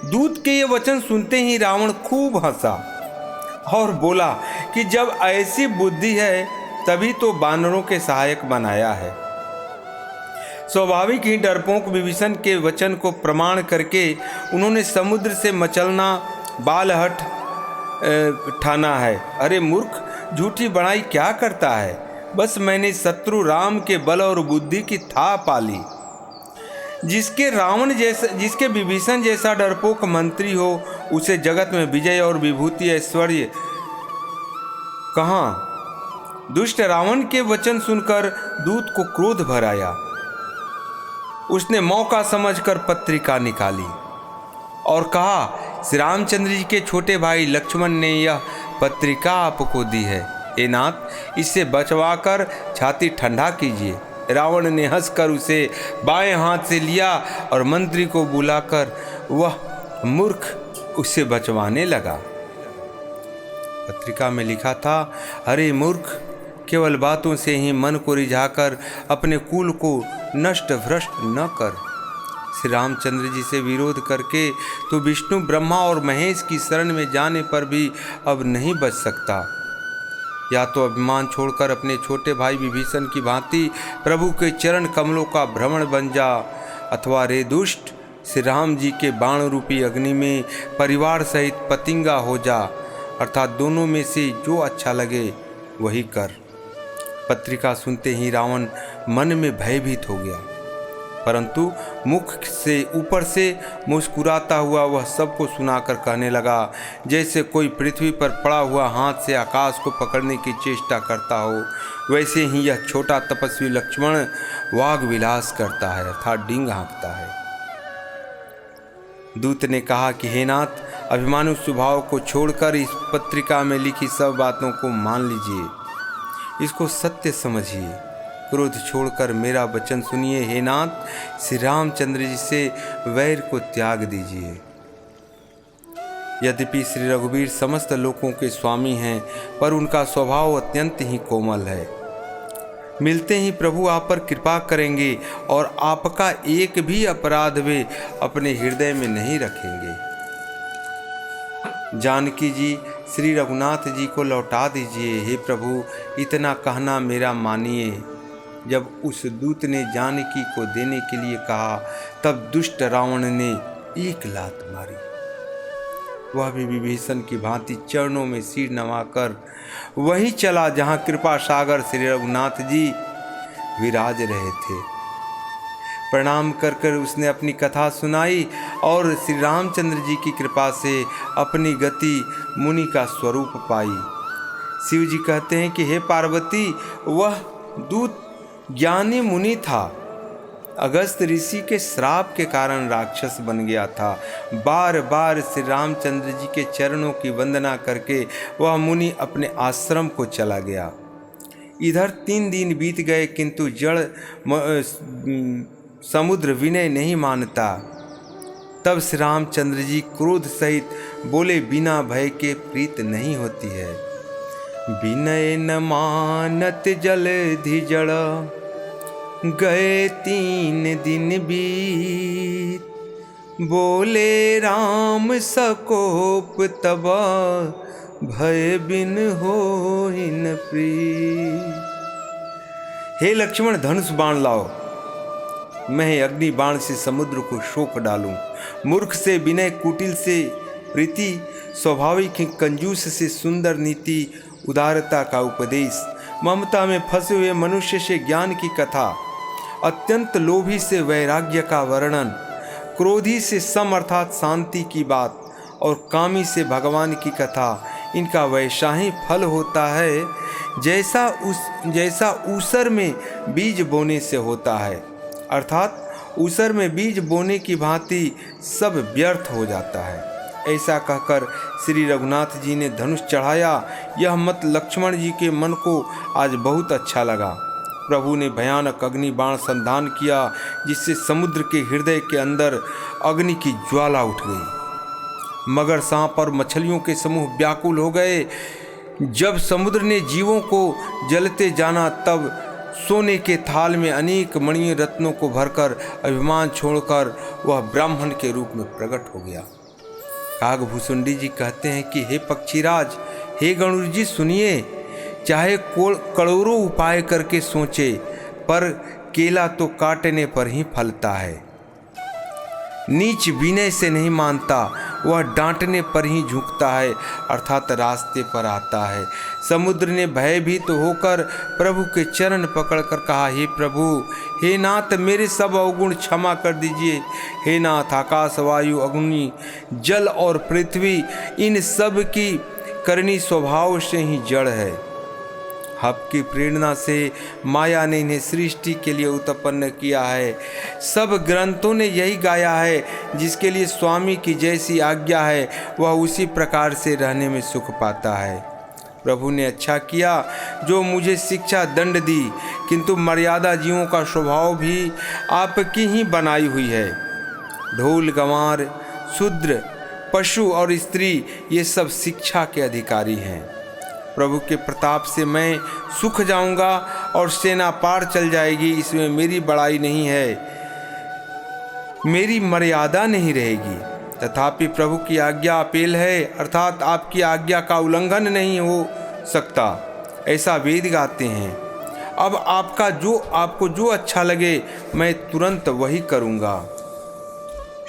दूत के ये वचन सुनते ही रावण खूब हंसा और बोला कि जब ऐसी बुद्धि है तभी तो बानरों के सहायक बनाया है। स्वाभाविक ही डरपोक विभीषण के वचन को प्रमाण करके उन्होंने समुद्र से मचलना बालहट ठाना है। अरे मूर्ख, झूठी बड़ाई क्या करता है? बस मैंने शत्रु राम के बल और बुद्धि की था पाली। जिसके विभीषण जैसा डरपोक मंत्री हो, उसे जगत में विजय और विभूति ऐश्वर्य कहाँ? दुष्ट रावण के वचन सुनकर दूत को क्रोध भर आया। उसने मौका समझकर पत्रिका निकाली और कहा, श्री रामचंद्र जी के छोटे भाई लक्ष्मण ने यह पत्रिका आपको दी है। हे नाथ, इससे बचवाकर छाती ठंडा कीजिए। रावण ने हंसकर उसे बाएं हाथ से लिया और मंत्री को बुलाकर वह मूर्ख उसे बचवाने लगा। पत्रिका में लिखा था, अरे मूर्ख, केवल बातों से ही मन को रिझाकर अपने कुल को नष्ट भ्रष्ट न कर। श्री रामचंद्र जी से विरोध करके तो विष्णु, ब्रह्मा और महेश की शरण में जाने पर भी अब नहीं बच सकता। या तो अभिमान छोड़कर अपने छोटे भाई विभीषण की भांति प्रभु के चरण कमलों का भ्रमण बन जा, अथवा रे दुष्ट, श्री राम जी के बाण रूपी अग्नि में परिवार सहित पतिंगा हो जा, अर्थात दोनों में से जो अच्छा लगे वही कर। पत्रिका सुनते ही रावण मन में भयभीत हो गया, परंतु मुख से ऊपर से मुस्कुराता हुआ वह सबको सुनाकर कहने लगा, जैसे कोई पृथ्वी पर पड़ा हुआ हाथ से आकाश को पकड़ने की चेष्टा करता हो, वैसे ही यह छोटा तपस्वी लक्ष्मण वाग विलास करता है, अर्थात डींग हाँकता है। दूत ने कहा कि हे नाथ, अभिमानु स्वभाव को छोड़कर इस पत्रिका में लिखी सब बातों को मान लीजिए, इसको सत्य समझिए। क्रोध छोड़कर मेरा वचन सुनिए। हे नाथ, श्री रामचंद्र जी से वैर को त्याग दीजिए। यद्यपि श्री रघुवीर समस्त लोकों के स्वामी हैं, पर उनका स्वभाव अत्यंत ही कोमल है। मिलते ही प्रभु आप पर कृपा करेंगे और आपका एक भी अपराध वे अपने हृदय में नहीं रखेंगे। जानकी जी, श्री रघुनाथ जी को लौटा दीजिए। हे प्रभु, इतना कहना मेरा मानिए। जब उस दूत ने जानकी को देने के लिए कहा, तब दुष्ट रावण ने एक लात मारी। वह भी विभीषण की भांति चरणों में सिर नवाकर वहीं चला जहां कृपा सागर श्री रघुनाथ जी विराज रहे थे। प्रणाम कर उसने अपनी कथा सुनाई और श्री रामचंद्र जी की कृपा से अपनी गति मुनि का स्वरूप पाई। शिव जी कहते हैं कि हे पार्वती, वह दूत ज्ञानी मुनि था। अगस्त ऋषि के श्राप के कारण राक्षस बन गया था। बार बार श्री रामचंद्र जी के चरणों की वंदना करके वह मुनि अपने आश्रम को चला गया। इधर 3 दिन बीत गए, किंतु जड़ समुद्र विनय नहीं मानता। तब श्री रामचंद्र जी क्रोध सहित बोले, बिना भय के प्रीत नहीं होती है। विनय न मानत जलधि जड़, गए 3 दिन बीत। बोले राम सकोप तब, भय बिन होहिन प्रीत। हे लक्ष्मण, धनुष बाण लाओ, मैं अग्नि बाण से समुद्र को शोक डालूं। मूर्ख से विनय, कुटिल से प्रीति, स्वाभाविक कंजूस से सुंदर नीति, उदारता का उपदेश, ममता में फंसे हुए मनुष्य से ज्ञान की कथा, अत्यंत लोभी से वैराग्य का वर्णन, क्रोधी से सम अर्थात शांति की बात और कामी से भगवान की कथा, इनका वैसा ही फल होता है जैसा ऊसर में बीज बोने से होता है। अर्थात ऊसर में बीज बोने की भांति सब व्यर्थ हो जाता है। ऐसा कहकर श्री रघुनाथ जी ने धनुष चढ़ाया। यह मत लक्ष्मण जी के मन को आज बहुत अच्छा लगा। प्रभु ने भयानक अग्नि बाण संधान किया, जिससे समुद्र के हृदय के अंदर अग्नि की ज्वाला उठ गई। मगर सांप और मछलियों के समूह व्याकुल हो गए। जब समुद्र ने जीवों को जलते जाना, तब सोने के थाल में अनेक मणि रत्नों को भरकर अभिमान छोड़कर वह ब्राह्मण के रूप में प्रकट हो गया। कागभूषुंडी जी कहते हैं कि हे पक्षीराज, हे गणुर जी सुनिए, चाहे करोड़ों उपाय करके सोचे, पर केला तो काटने पर ही फलता है। नीच विनय से नहीं मानता, वह डांटने पर ही झुकता है, अर्थात रास्ते पर आता है। समुद्र ने भयभीत होकर प्रभु के चरण पकड़कर कहा, हे प्रभु, हे नाथ, मेरे सब अवगुण क्षमा कर दीजिए। हे नाथ, आकाश, वायु, अग्नि, जल और पृथ्वी, इन सब की करनी स्वभाव से ही जड़ है। आपकी प्रेरणा से माया ने इन्हें सृष्टि के लिए उत्पन्न किया है। सब ग्रंथों ने यही गाया है, जिसके लिए स्वामी की जैसी आज्ञा है वह उसी प्रकार से रहने में सुख पाता है। प्रभु ने अच्छा किया जो मुझे शिक्षा दंड दी, किंतु मर्यादा जीवों का स्वभाव भी आपकी ही बनाई हुई है। ढोल, गंवार, शूद्र, पशु और स्त्री, ये सब शिक्षा के अधिकारी हैं। प्रभु के प्रताप से मैं सुख जाऊंगा और सेना पार चल जाएगी, इसमें मेरी बड़ाई नहीं है, मेरी मर्यादा नहीं रहेगी। तथापि प्रभु की आज्ञा अपेल है, अर्थात आपकी आज्ञा का उल्लंघन नहीं हो सकता, ऐसा वेद गाते हैं। अब आपको जो अच्छा लगे मैं तुरंत वही करूंगा।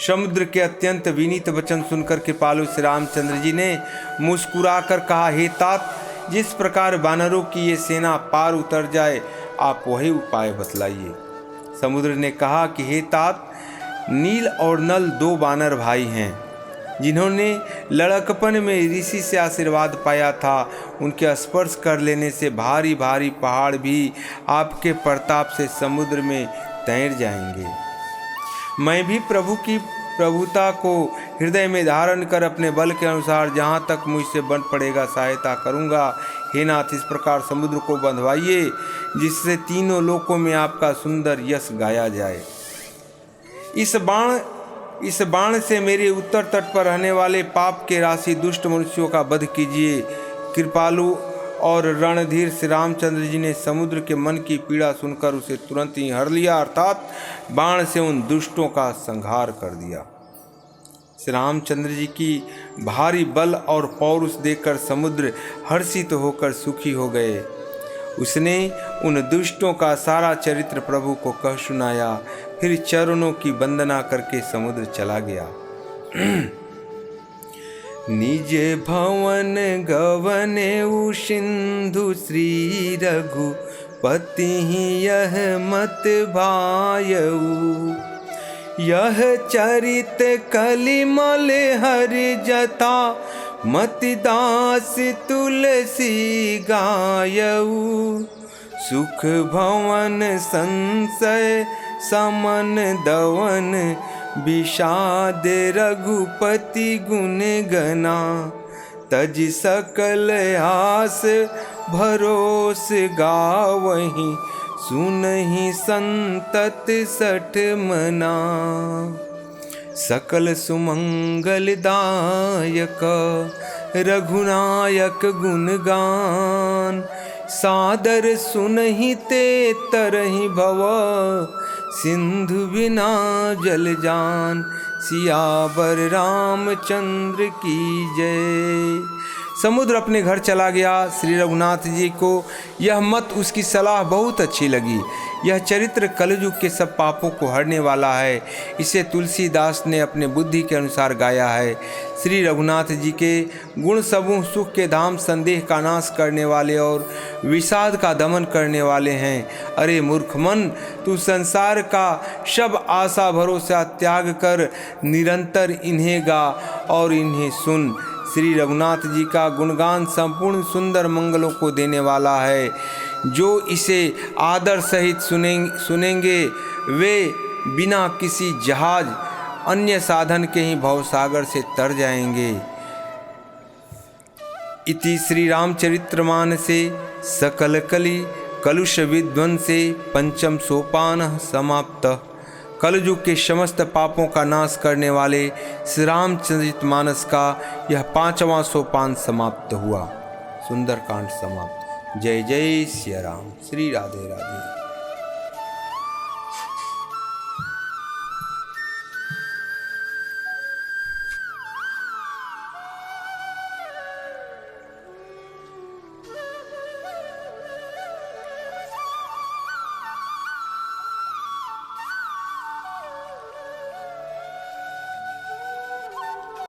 समुद्र के अत्यंत विनीत वचन सुनकर कृपालु श्री रामचंद्र जी ने मुस्कुराकर कहा, हे तात, जिस प्रकार वानरों की ये सेना पार उतर जाए, आप वही उपाय बतलाइए। समुद्र ने कहा कि हे तात, नील और नल 2 वानर भाई हैं, जिन्होंने लड़कपन में ऋषि से आशीर्वाद पाया था। उनके स्पर्श कर लेने से भारी भारी पहाड़ भी आपके प्रताप से समुद्र में तैर जाएंगे। मैं भी प्रभु की प्रभुता को हृदय में धारण कर अपने बल के अनुसार जहाँ तक मुझसे बन पड़ेगा सहायता करूँगा। हे नाथ, इस प्रकार समुद्र को बंधवाइए, जिससे तीनों लोकों में आपका सुंदर यश गाया जाए। इस बाण से मेरे उत्तर तट पर रहने वाले पाप के राशि दुष्ट मनुष्यों का वध कीजिए। कृपालु और रणधीर श्री रामचंद्र जी ने समुद्र के मन की पीड़ा सुनकर उसे तुरंत ही हर लिया, अर्थात बाण से उन दुष्टों का संहार कर दिया। श्री रामचंद्र जी की भारी बल और पौरुष देखकर समुद्र हर्षित होकर सुखी हो गए। उसने उन दुष्टों का सारा चरित्र प्रभु को कह सुनाया, फिर चरणों की वंदना करके समुद्र चला गया। निज भवन गवने उ सिंधु श्री रघुपति यह मत भायऊ। यह चरित कलिमल हर जथा मति दास तुलसी गायऊ। सुख भवन संशय समन दवन विषाद रघुपति गुण गना। तज सकल आस भरोस गावहीं सुनहि संतत सठ मना। सकल सुमंगल दायक रघुनायक गुणगान। सादर सुनहि ते तरहि भव सिंधु बिना जल जान। सियावर रामचंद्र की जय। समुद्र अपने घर चला गया। श्री रघुनाथ जी को यह मत उसकी सलाह बहुत अच्छी लगी। यह चरित्र कलयुग के सब पापों को हरने वाला है। इसे तुलसीदास ने अपने बुद्धि के अनुसार गाया है। श्री रघुनाथ जी के गुण समूह सुख के धाम, संदेह का नाश करने वाले और विषाद का दमन करने वाले हैं। अरे मूर्ख मन, तू संसार का सब आशा भरोसा त्याग कर निरंतर इन्हें गा और इन्हें सुन। श्री रघुनाथ जी का गुणगान संपूर्ण सुंदर मंगलों को देने वाला है। जो इसे आदर सहित सुनेंगे वे बिना किसी जहाज अन्य साधन के ही भवसागर से तर जाएंगे। इति श्री रामचरितमानसे सकल कलि कलुष विध्वंसे पंचम सोपान समाप्त। कलयुग के समस्त पापों का नाश करने वाले श्री रामचरितमानस का यह 5वां सोपान समाप्त हुआ। सुंदरकांड समाप्त। जय जय सिया राम। श्री राधे राधे।